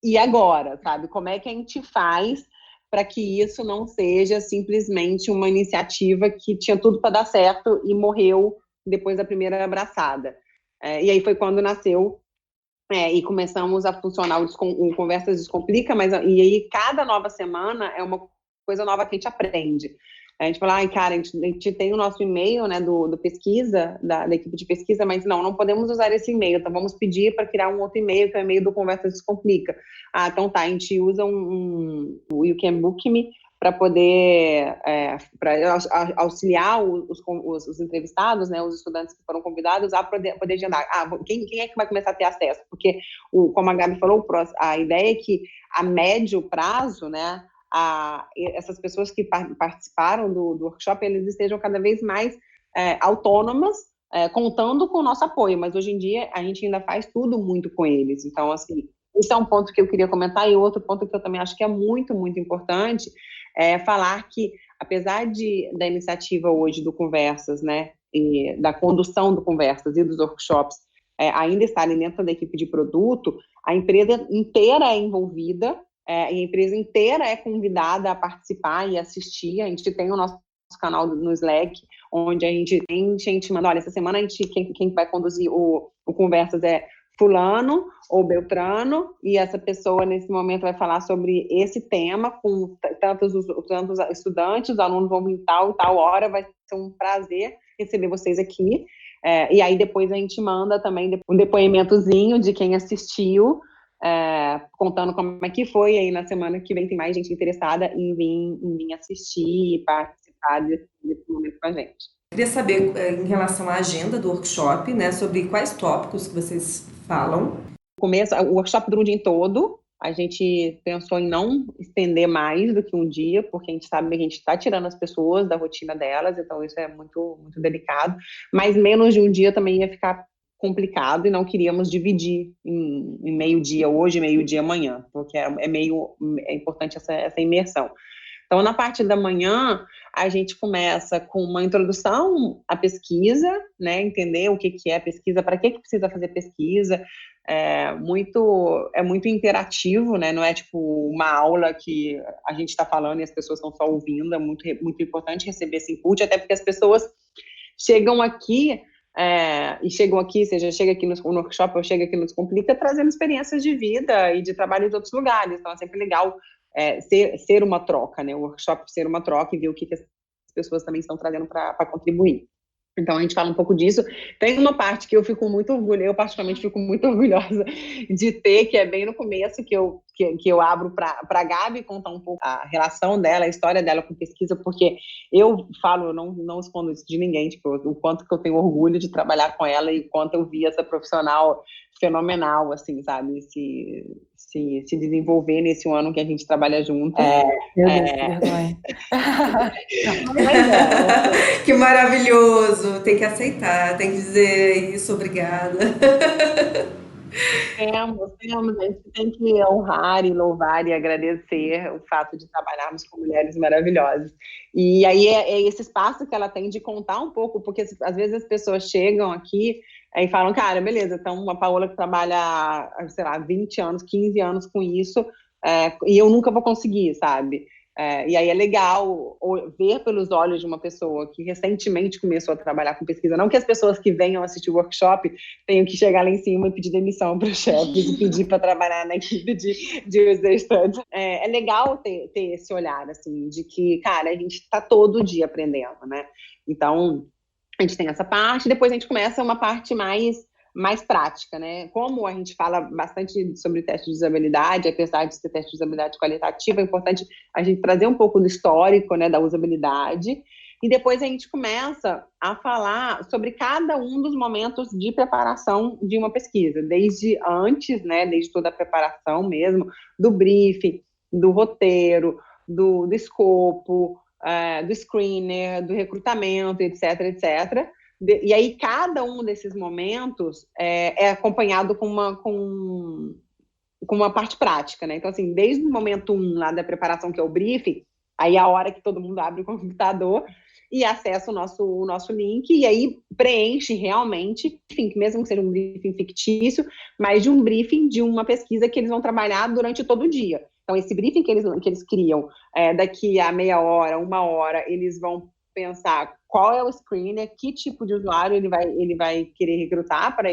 e agora, sabe? Como é que a gente faz para que isso não seja simplesmente uma iniciativa que tinha tudo para dar certo e morreu depois da primeira abraçada. E aí foi quando nasceu e começamos a funcionar o Conversas Descomplica, e aí cada nova semana é uma coisa nova que a gente aprende. A gente fala, ai, cara, a gente tem o nosso e-mail, né, do pesquisa, da equipe de pesquisa, mas não podemos usar esse e-mail, então vamos pedir para criar um outro e-mail, que é o e-mail do Conversas Descomplica. Ah, então tá, a gente usa o You Can Book Me para poder auxiliar os entrevistados, né, os estudantes que foram convidados a poder agendar. Quem é que vai começar a ter acesso? Porque, como a Gabi falou, a ideia é que a médio prazo, né, essas pessoas que participaram do workshop, eles estejam cada vez mais autônomas, contando com o nosso apoio, mas hoje em dia a gente ainda faz tudo muito com eles. Então, assim, esse é um ponto que eu queria comentar, e outro ponto que eu também acho que é muito, muito importante, é falar que, apesar da iniciativa hoje do Conversas, né, e da condução do Conversas e dos workshops, ainda estarem dentro da equipe de produto, a empresa inteira é envolvida, a empresa inteira é convidada a participar e assistir. A gente tem o nosso canal no Slack, onde a gente manda, olha, essa semana quem vai conduzir o Conversas é fulano ou beltrano, e essa pessoa nesse momento vai falar sobre esse tema com tantos estudantes, os alunos vão vir tal hora, vai ser um prazer receber vocês aqui. E aí depois a gente manda também um depoimentozinho de quem assistiu, contando como é que foi. Aí na semana que vem tem mais gente interessada em vir assistir e participar desse momento com a gente. Queria saber, em relação à agenda do workshop, né, sobre quais tópicos que vocês falam. O workshop dura um dia todo. A gente pensou em não estender mais do que um dia, porque a gente sabe que a gente está tirando as pessoas da rotina delas, então isso é muito, muito delicado. Mas menos de um dia também ia ficar complicado, e não queríamos dividir em meio-dia hoje, meio-dia amanhã, porque é importante essa imersão. Então, na parte da manhã, a gente começa com uma introdução à pesquisa, né, entender o que é pesquisa, para que precisa fazer pesquisa. É muito interativo, né, não é tipo uma aula que a gente está falando e as pessoas estão só ouvindo. É muito, muito importante receber esse input, até porque as pessoas chegam aqui, seja chega aqui no workshop ou chega aqui no Descomplica, trazendo experiências de vida e de trabalho de outros lugares. Então é sempre legal ser uma troca, né? O workshop ser uma troca e ver o que as pessoas também estão trazendo para contribuir. Então, a gente fala um pouco disso. Tem uma parte que eu particularmente fico muito orgulhosa de ter, que é bem no começo, que eu abro para a Gabi contar um pouco a relação dela, a história dela com pesquisa, porque eu não escondo isso de ninguém, tipo, o quanto que eu tenho orgulho de trabalhar com ela e o quanto eu vi essa profissional fenomenal, assim, sabe, se desenvolver nesse ano que a gente trabalha junto. Meu Deus, que vergonha. Que maravilhoso! Tem que aceitar, tem que dizer isso, obrigada. A gente tem que honrar e louvar e agradecer o fato de trabalharmos com mulheres maravilhosas. E aí é esse espaço que ela tem de contar um pouco, porque às vezes as pessoas chegam aqui e falam, cara, beleza, então uma Paola que trabalha, sei lá, 20 anos, 15 anos com isso, e eu nunca vou conseguir, sabe? E aí é legal ver pelos olhos de uma pessoa que recentemente começou a trabalhar com pesquisa. Não que as pessoas que venham assistir o workshop tenham que chegar lá em cima e pedir demissão para os chefes e pedir para trabalhar na equipe de user studies. É legal ter esse olhar, assim, de que, cara, a gente está todo dia aprendendo, né? Então, a gente tem essa parte, depois a gente começa uma parte mais mais prática, né? Como a gente fala bastante sobre teste de usabilidade, apesar de ser teste de usabilidade qualitativa, é importante a gente trazer um pouco do histórico, né, da usabilidade, e depois a gente começa a falar sobre cada um dos momentos de preparação de uma pesquisa, desde antes, né, desde toda a preparação mesmo, do briefing, do roteiro, do escopo, do screener, do recrutamento, etc, etc. E aí, cada um desses momentos é acompanhado com uma parte prática, né? Então, assim, desde o momento 1 lá da preparação, que é o briefing, aí é a hora que todo mundo abre o computador e acessa o nosso link, e aí preenche realmente, enfim, mesmo que seja um briefing fictício, mas de um briefing de uma pesquisa que eles vão trabalhar durante todo o dia. Então, esse briefing que eles criam, daqui a meia hora, 1 hora, eles vão pensar qual é o screener, que tipo de usuário ele vai querer recrutar para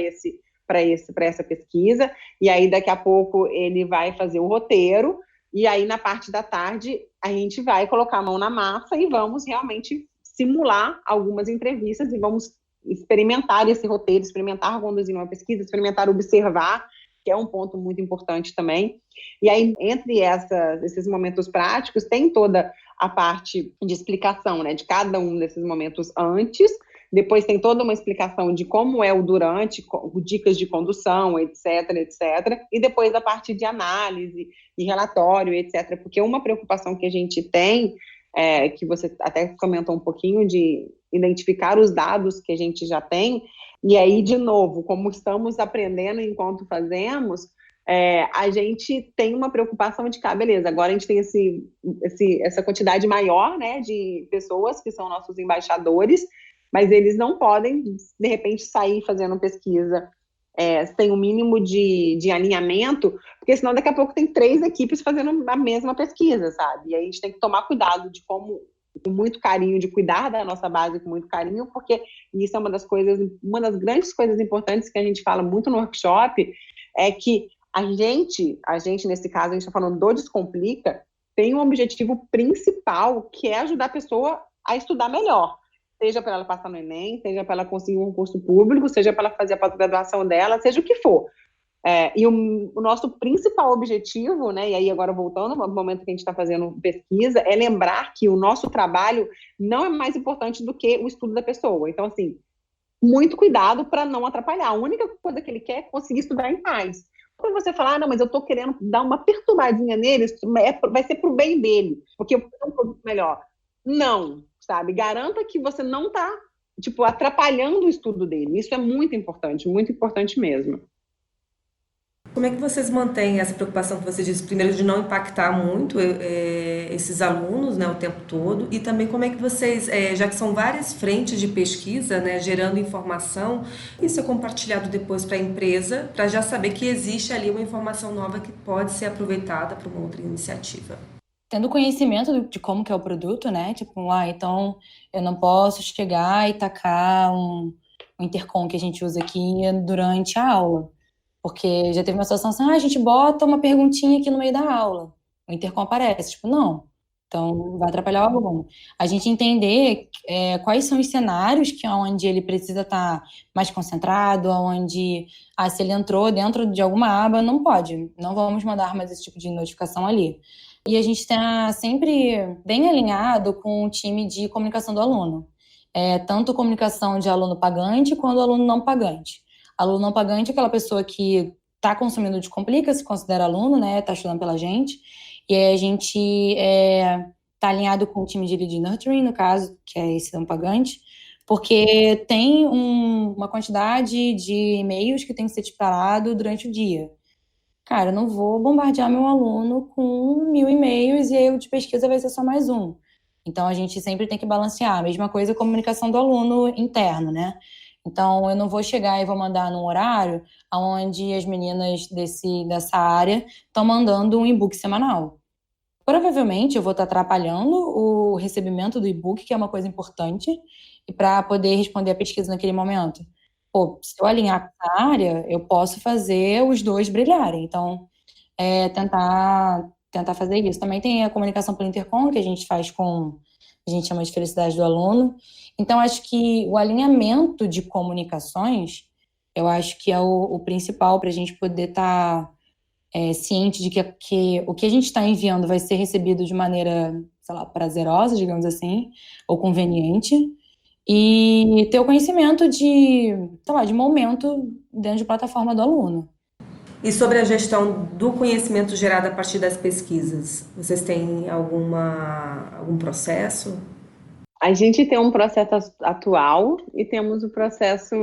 essa pesquisa, e aí daqui a pouco ele vai fazer o roteiro, e aí na parte da tarde a gente vai colocar a mão na massa e vamos realmente simular algumas entrevistas e vamos experimentar esse roteiro, experimentar conduzir uma pesquisa, experimentar observar, que é um ponto muito importante também. E aí, entre esses momentos práticos, tem toda a parte de explicação, né, de cada um desses momentos antes, depois tem toda uma explicação de como é o durante, dicas de condução, etc, etc, e depois a parte de análise e relatório, etc, porque uma preocupação que a gente tem, que você até comentou um pouquinho, de identificar os dados que a gente já tem, e aí, de novo, como estamos aprendendo enquanto fazemos, a gente tem uma preocupação de que, beleza, agora a gente tem essa quantidade maior, né, de pessoas que são nossos embaixadores, mas eles não podem, de repente, sair fazendo pesquisa sem o mínimo de alinhamento, porque senão daqui a pouco tem 3 equipes fazendo a mesma pesquisa, sabe? E aí a gente tem que tomar cuidado de como, com muito carinho, de cuidar da nossa base com muito carinho, porque isso é uma das grandes coisas importantes que a gente fala muito no workshop, é que a gente, nesse caso, a gente está falando do Descomplica, tem um objetivo principal, que é ajudar a pessoa a estudar melhor. Seja para ela passar no Enem, seja para ela conseguir um curso público, seja para ela fazer a pós-graduação dela, seja o que for. E o nosso principal objetivo, né, e aí agora voltando ao momento que a gente está fazendo pesquisa, é lembrar que o nosso trabalho não é mais importante do que o estudo da pessoa. Então, assim, muito cuidado para não atrapalhar. A única coisa que ele quer é conseguir estudar em paz. Quando você falar, não, mas eu estou querendo dar uma perturbadinha nele, vai ser para o bem dele, porque eu quero um produto melhor. Não, sabe? Garanta que você não está, atrapalhando o estudo dele. Isso é muito importante mesmo. Como é que vocês mantêm essa preocupação que você disse, primeiro, de não impactar muito esses alunos, né, o tempo todo, e também como é que vocês, já que são várias frentes de pesquisa, né, gerando informação, isso é compartilhado depois para a empresa, para já saber que existe ali uma informação nova que pode ser aproveitada para uma outra iniciativa? Tendo conhecimento de como que é o produto, né? Então eu não posso chegar e tacar um intercom que a gente usa aqui durante a aula. Porque já teve uma situação assim, a gente bota uma perguntinha aqui no meio da aula. O intercom aparece. Não. Então, vai atrapalhar o aluno. A gente entender quais são os cenários onde ele precisa estar mais concentrado, onde, se ele entrou dentro de alguma aba, não pode. Não vamos mandar mais esse tipo de notificação ali. E a gente está sempre bem alinhado com o time de comunicação do aluno. Tanto comunicação de aluno pagante quanto aluno não pagante. Aluno não pagante é aquela pessoa que está consumindo o Descomplica, se considera aluno, né? Está estudando pela gente. E aí a gente está alinhado com o time de lead nurturing, no caso, que é esse não pagante, porque tem uma quantidade de e-mails que tem que ser disparado durante o dia. Cara, eu não vou bombardear meu aluno com 1000 e-mails e aí o de pesquisa vai ser só mais um. Então, a gente sempre tem que balancear. A mesma coisa a comunicação do aluno interno, né? Então, eu não vou chegar e vou mandar num horário onde as meninas dessa área estão mandando um e-book semanal. Provavelmente, eu vou estar atrapalhando o recebimento do e-book, que é uma coisa importante, e para poder responder a pesquisa naquele momento. Se eu alinhar com a área, eu posso fazer os dois brilharem. Então, tentar fazer isso. Também tem a comunicação pelo intercom, que a gente faz a gente chama de felicidade do aluno. Então, acho que o alinhamento de comunicações Eu acho que é o principal para a gente poder estar ciente de que o que a gente está enviando vai ser recebido de maneira, sei lá, prazerosa, digamos assim, ou conveniente, e ter o conhecimento de, sei lá, de momento dentro de plataforma do aluno. E sobre a gestão do conhecimento gerado a partir das pesquisas, vocês têm algum processo? A gente tem um processo atual e temos o processo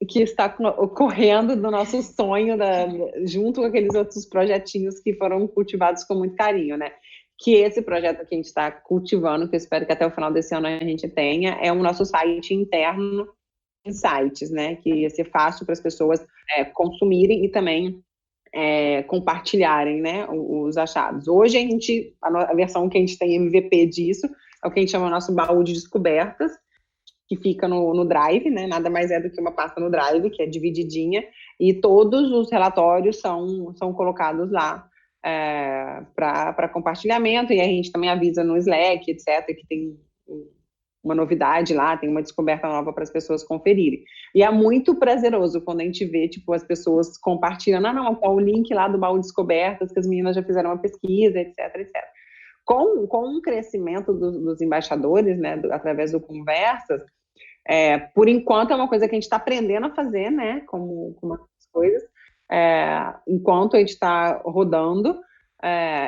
que está ocorrendo do nosso sonho, junto com aqueles outros projetinhos que foram cultivados com muito carinho, né? Que esse projeto que a gente está cultivando, que eu espero que até o final desse ano a gente tenha, é o nosso site interno, insights, né? Que ia ser fácil para as pessoas consumirem e também compartilharem, né, os achados. Hoje a versão que a gente tem MVP disso é o que a gente chama o nosso baú de descobertas, que fica no Drive, né, nada mais é do que uma pasta no Drive, que é divididinha, e todos os relatórios são colocados lá para compartilhamento, e a gente também avisa no Slack, etc., que tem uma novidade lá, tem uma descoberta nova para as pessoas conferirem. E é muito prazeroso quando a gente vê, tipo, as pessoas compartilhando, tá o link lá do baú de descobertas, que as meninas já fizeram uma pesquisa, etc, etc. Com o crescimento dos embaixadores, né, através do Conversas, por enquanto é uma coisa que a gente está aprendendo a fazer, né, como as coisas, enquanto a gente está rodando.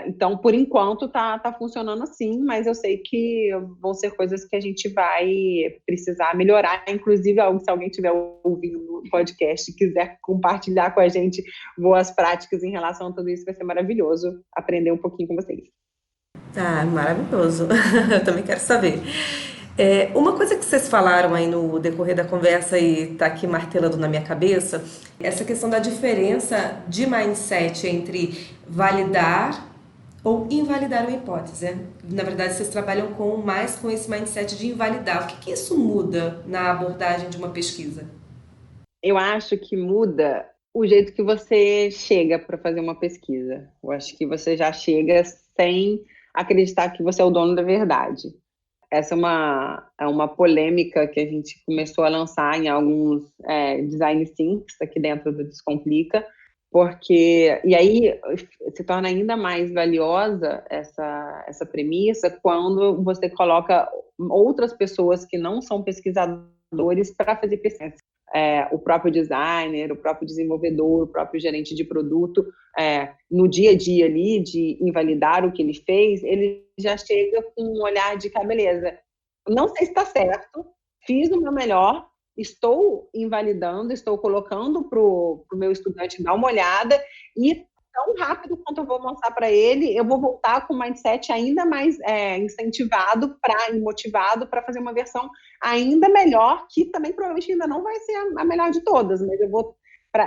Então, por enquanto, tá funcionando assim, mas eu sei que vão ser coisas que a gente vai precisar melhorar. Inclusive, se alguém estiver ouvindo o podcast e quiser compartilhar com a gente boas práticas em relação a tudo isso, vai ser maravilhoso aprender um pouquinho com vocês. Ah, maravilhoso. Eu também quero saber. Uma coisa que vocês falaram aí no decorrer da conversa e está aqui martelando na minha cabeça, essa questão da diferença de mindset entre validar ou invalidar uma hipótese. Na verdade, vocês trabalham mais com esse mindset de invalidar. O que isso muda na abordagem de uma pesquisa? Eu acho que muda o jeito que você chega para fazer uma pesquisa. Eu acho que você já chega sem acreditar que você é o dono da verdade. Essa é uma polêmica que a gente começou a lançar em alguns design thinks aqui dentro do Descomplica, e aí se torna ainda mais valiosa essa premissa quando você coloca outras pessoas que não são pesquisadores para fazer pesquisa. O próprio designer, o próprio desenvolvedor, o próprio gerente de produto, no dia a dia ali, de invalidar o que ele fez, ele já chega com um olhar de beleza, não sei se está certo, fiz o meu melhor, estou invalidando, estou colocando para o meu estudante dar uma olhada, e tão rápido quanto eu vou mostrar para ele, eu vou voltar com o mindset ainda mais incentivado e motivado para fazer uma versão ainda melhor, que também provavelmente ainda não vai ser a melhor de todas, mas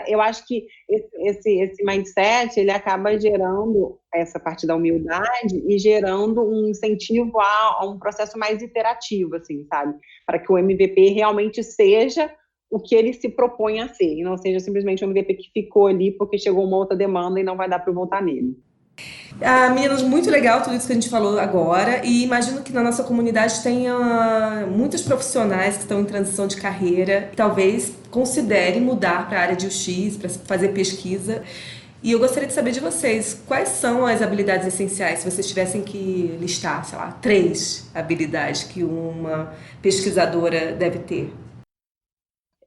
eu acho que esse mindset, ele acaba gerando essa parte da humildade e gerando um incentivo a um processo mais iterativo, assim, sabe? Para que o MVP realmente seja o que ele se propõe a ser, e não seja simplesmente um MVP que ficou ali porque chegou uma outra demanda e não vai dar para voltar nele. Meninas, muito legal tudo isso que a gente falou agora, e imagino que na nossa comunidade tenha muitos profissionais que estão em transição de carreira, que talvez considerem mudar para a área de UX, para fazer pesquisa. E eu gostaria de saber de vocês, quais são as habilidades essenciais, se vocês tivessem que listar, sei lá, 3 habilidades que uma pesquisadora deve ter?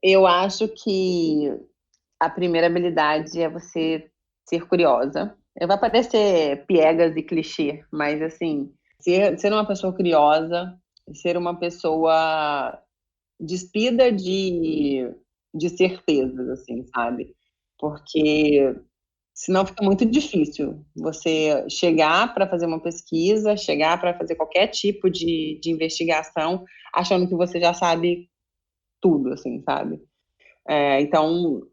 Eu acho que a primeira habilidade é você ser curiosa. Vai parecer piegas e clichê, mas assim, ser uma pessoa curiosa, ser uma pessoa despida de certezas, assim, sabe? Porque senão fica muito difícil você chegar para fazer uma pesquisa, chegar para fazer qualquer tipo de investigação, achando que você já sabe tudo, assim, sabe? Então,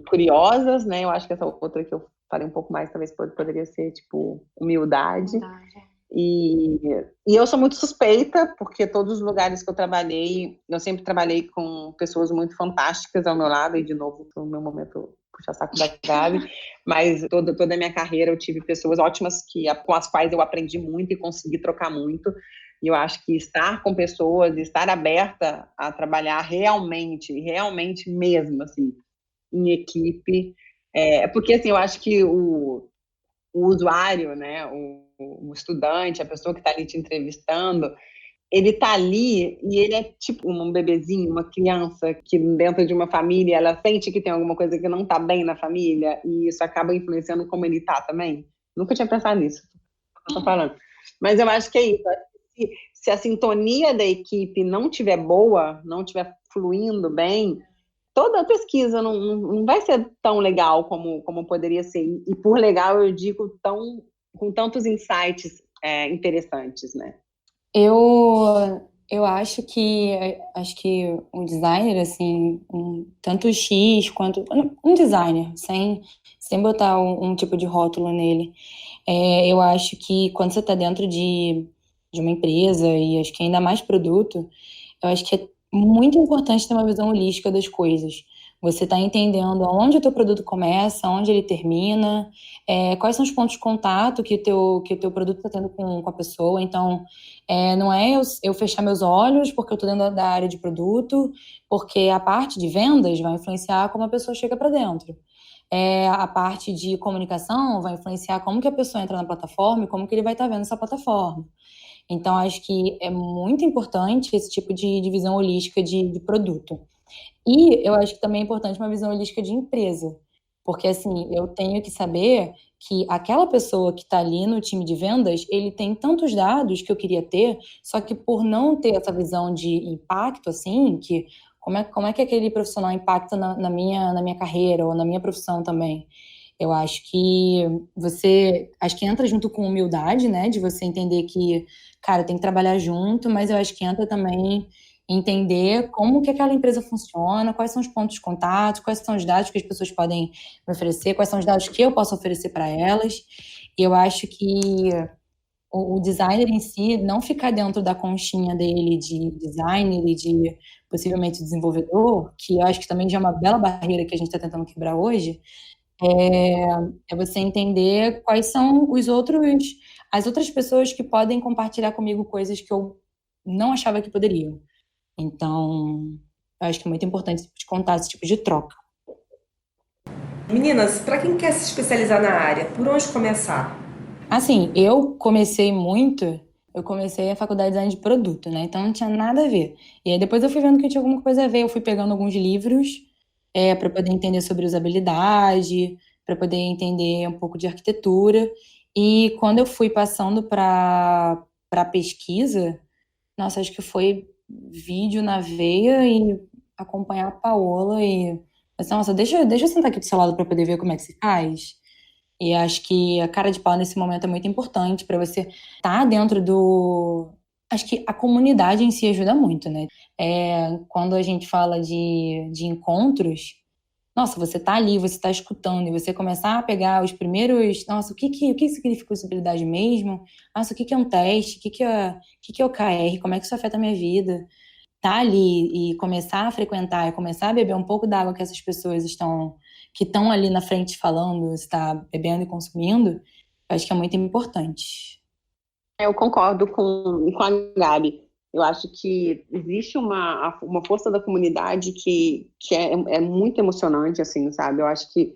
curiosas, né? Eu acho que essa outra que eu falei um pouco mais, talvez poderia ser, tipo, humildade. E eu sou muito suspeita, porque todos os lugares que eu sempre trabalhei com pessoas muito fantásticas ao meu lado, e de novo, no meu momento, puxa saco da Gabi, mas toda a minha carreira eu tive pessoas ótimas com as quais eu aprendi muito e consegui trocar muito. E eu acho que estar com pessoas, estar aberta a trabalhar realmente mesmo, assim, em equipe. Porque, assim, eu acho que o usuário, né, o estudante, a pessoa que está ali te entrevistando, ele está ali e ele é tipo um bebezinho, uma criança que dentro de uma família, ela sente que tem alguma coisa que não está bem na família e isso acaba influenciando como ele está também. Nunca tinha pensado nisso, eu tô falando. Mas eu acho que é isso. Se a sintonia da equipe não tiver boa, não tiver fluindo bem, toda a pesquisa não vai ser tão legal como poderia ser. E por legal eu digo com tantos insights interessantes, né? Eu acho que um designer, assim, tanto o X quanto. Um designer, sem botar um tipo de rótulo nele. Eu acho que quando você está dentro de uma empresa, e acho que ainda mais produto, eu acho que é muito importante ter uma visão holística das coisas. Você está entendendo aonde o teu produto começa, onde ele termina, quais são os pontos de contato que o teu produto está tendo com a pessoa. Então, não é eu fechar meus olhos porque eu estou dentro da área de produto, porque a parte de vendas vai influenciar como a pessoa chega para dentro. A parte de comunicação vai influenciar como que a pessoa entra na plataforma e como que ele vai estar vendo essa plataforma. Então, acho que é muito importante esse tipo de visão holística de produto. E eu acho que também é importante uma visão holística de empresa. Porque, assim, eu tenho que saber que aquela pessoa que está ali no time de vendas, ele tem tantos dados que eu queria ter, só que por não ter essa visão de impacto, assim, que como é que aquele profissional impacta na minha carreira ou na minha profissão também? Eu acho que entra junto com humildade, né, de você entender que, cara, tem que trabalhar junto, mas eu acho que entra também entender como que aquela empresa funciona, quais são os pontos de contato, quais são os dados que as pessoas podem me oferecer, quais são os dados que eu posso oferecer para elas. E eu acho que o designer em si, não ficar dentro da conchinha dele de designer e de possivelmente desenvolvedor, que eu acho que também já é uma bela barreira que a gente está tentando quebrar hoje, é você entender quais são as outras pessoas que podem compartilhar comigo coisas que eu não achava que poderiam. Então, eu acho que é muito importante esse tipo de contato, esse tipo de troca. Meninas, para quem quer se especializar na área, por onde começar? Assim, eu comecei a faculdade de design de produto, né? Então não tinha nada a ver. E aí depois eu fui vendo que tinha alguma coisa a ver, eu fui pegando alguns livros para poder entender sobre usabilidade, para poder entender um pouco de arquitetura. E quando eu fui passando para pesquisa, nossa, acho que foi vídeo na veia e acompanhar a Paola e assim, nossa, deixa eu sentar aqui do seu lado para poder ver como é que se faz. E acho que a cara de pau nesse momento é muito importante para você estar dentro do. Acho que a comunidade em si ajuda muito, né? Quando a gente fala de encontros, nossa, você tá ali, você tá escutando, e você começar a pegar os primeiros. Nossa, o que significa usabilidade mesmo? Nossa, o que é um teste? O que é OKR? Como é que isso afeta a minha vida? Tá ali e começar a frequentar e começar a beber um pouco da água que essas pessoas que estão ali na frente falando, está bebendo e consumindo, acho que é muito importante. Eu concordo com a Gabi. Eu acho que existe uma força da comunidade que é muito emocionante, assim, sabe? Eu acho que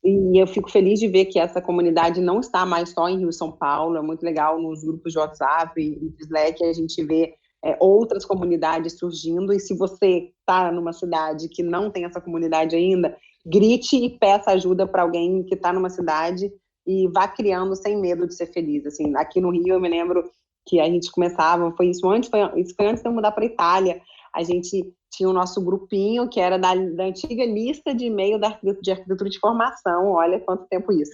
e eu fico feliz de ver que essa comunidade não está mais só em Rio e São Paulo. É muito legal nos grupos de WhatsApp e de Slack a gente vê outras comunidades surgindo. E se você está numa cidade que não tem essa comunidade ainda, grite e peça ajuda para alguém que está numa cidade e vá criando sem medo de ser feliz. Assim, aqui no Rio eu me lembro que a gente começava, isso foi antes de eu mudar para a Itália. A gente tinha o nosso grupinho, que era da antiga lista de e-mail de arquitetura de formação, olha quanto tempo isso.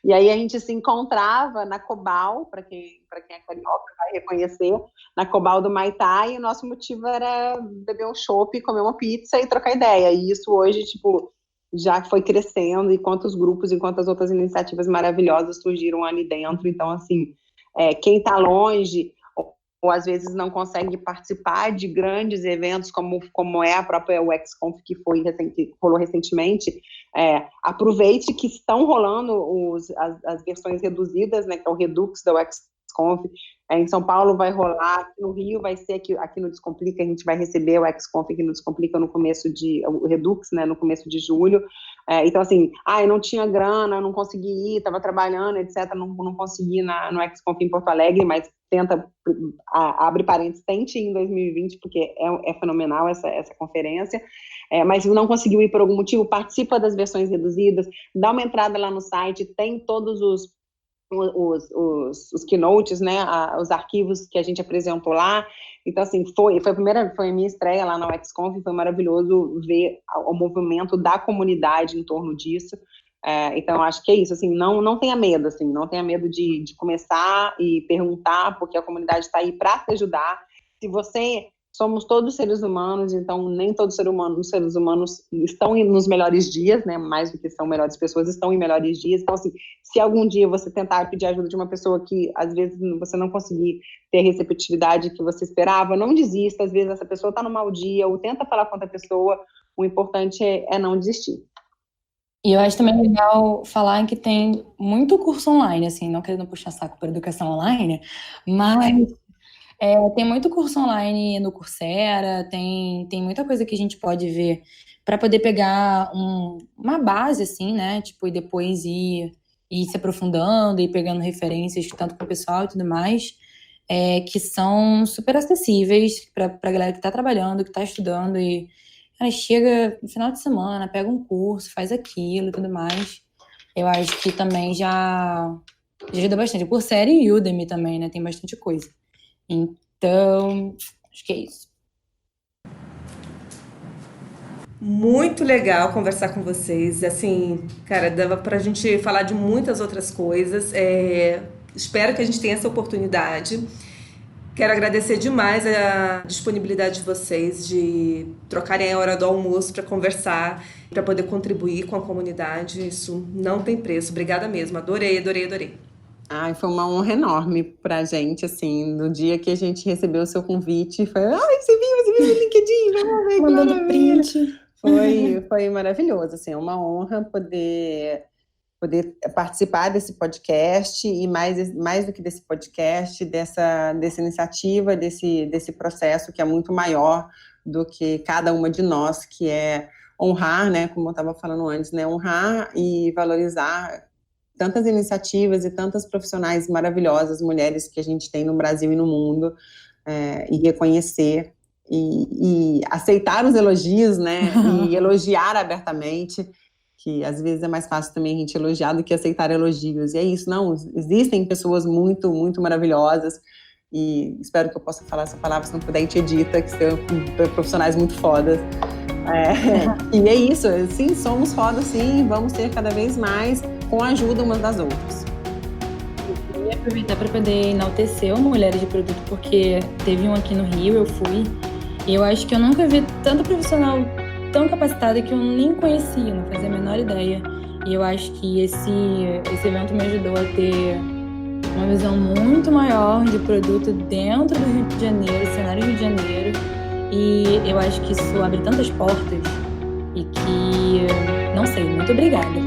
E aí a gente se encontrava na Cobal, para quem é carioca vai reconhecer, na Cobal do Maitá, e o nosso motivo era beber um chopp, comer uma pizza e trocar ideia. E isso hoje, tipo, já foi crescendo, e quantos grupos e quantas outras iniciativas maravilhosas surgiram ali dentro. Então, assim, quem está longe ou às vezes não consegue participar de grandes eventos como é a própria UXConf que rolou recentemente, aproveite que estão rolando as versões reduzidas, né, que é o Redux da UXConf, XConf. Em São Paulo vai rolar, aqui no Rio vai ser aqui no Descomplica, a gente vai receber o XConf aqui no Descomplica o Redux, né, no começo de julho. Então, assim, eu não tinha grana, não consegui ir, estava trabalhando, etc., não consegui ir no XConf em Porto Alegre, mas abre parênteses, tente ir em 2020, porque é fenomenal essa conferência, mas não conseguiu ir por algum motivo, participa das versões reduzidas, dá uma entrada lá no site, tem todos os keynotes, né, os arquivos que a gente apresentou lá. Então, assim, foi a minha estreia lá na XConf, foi maravilhoso ver o movimento da comunidade em torno disso. Então, eu acho que é isso, assim, não tenha medo, assim, não tenha medo de começar e perguntar, porque a comunidade está aí para te ajudar. Somos todos seres humanos, então nem todos os seres humanos estão nos melhores dias, né? Mais do que são melhores pessoas, estão em melhores dias. Então, assim, se algum dia você tentar pedir ajuda de uma pessoa que, às vezes, você não conseguir ter a receptividade que você esperava, não desista. Às vezes, essa pessoa está no mau dia, ou tenta falar com outra pessoa. O importante é não desistir. E eu acho também legal falar que tem muito curso online, assim, não querendo puxar saco para educação online, mas tem muito curso online no Coursera, tem muita coisa que a gente pode ver para poder pegar uma base, assim, né? Tipo, e depois ir se aprofundando e pegando referências, tanto com o pessoal e tudo mais, que são super acessíveis para a galera que está trabalhando, que está estudando e cara, chega no final de semana, pega um curso, faz aquilo e tudo mais. Eu acho que também já ajuda bastante. O Coursera e Udemy também, né? Tem bastante coisa. Então, acho que é isso. Muito legal conversar com vocês. Assim, cara, dava pra gente falar de muitas outras coisas. Espero que a gente tenha essa oportunidade. Quero agradecer demais a disponibilidade de vocês de trocarem a hora do almoço para conversar, para poder contribuir com a comunidade. Isso não tem preço. Obrigada mesmo. Adorei, adorei, adorei. Foi uma honra enorme pra gente, assim, no dia que a gente recebeu o seu convite, foi, você viu no LinkedIn, vamos ver, mandando print. Foi maravilhoso, assim, é uma honra poder participar desse podcast e mais do que desse podcast, dessa iniciativa, desse processo que é muito maior do que cada uma de nós, que é honrar, né, como eu estava falando antes, né, honrar e valorizar tantas iniciativas e tantas profissionais maravilhosas, mulheres que a gente tem no Brasil e no mundo, e reconhecer e aceitar os elogios, né, e elogiar abertamente, que às vezes é mais fácil também a gente elogiar do que aceitar elogios, e é isso, não, existem pessoas muito, muito maravilhosas, e espero que eu possa falar essa palavra, se não puder a gente edita, que são profissionais muito fodas, e é isso, sim, somos fodas sim, vamos ter cada vez mais, com a ajuda umas das outras. Eu queria aproveitar para poder enaltecer o Mulheres de Produto, porque teve um aqui no Rio, eu fui, e eu acho que eu nunca vi tanto profissional tão capacitada que eu nem conhecia, não fazia a menor ideia. E eu acho que esse evento me ajudou a ter uma visão muito maior de produto dentro do Rio de Janeiro, cenário Rio de Janeiro. E eu acho que isso abre tantas portas e que, não sei, muito obrigada.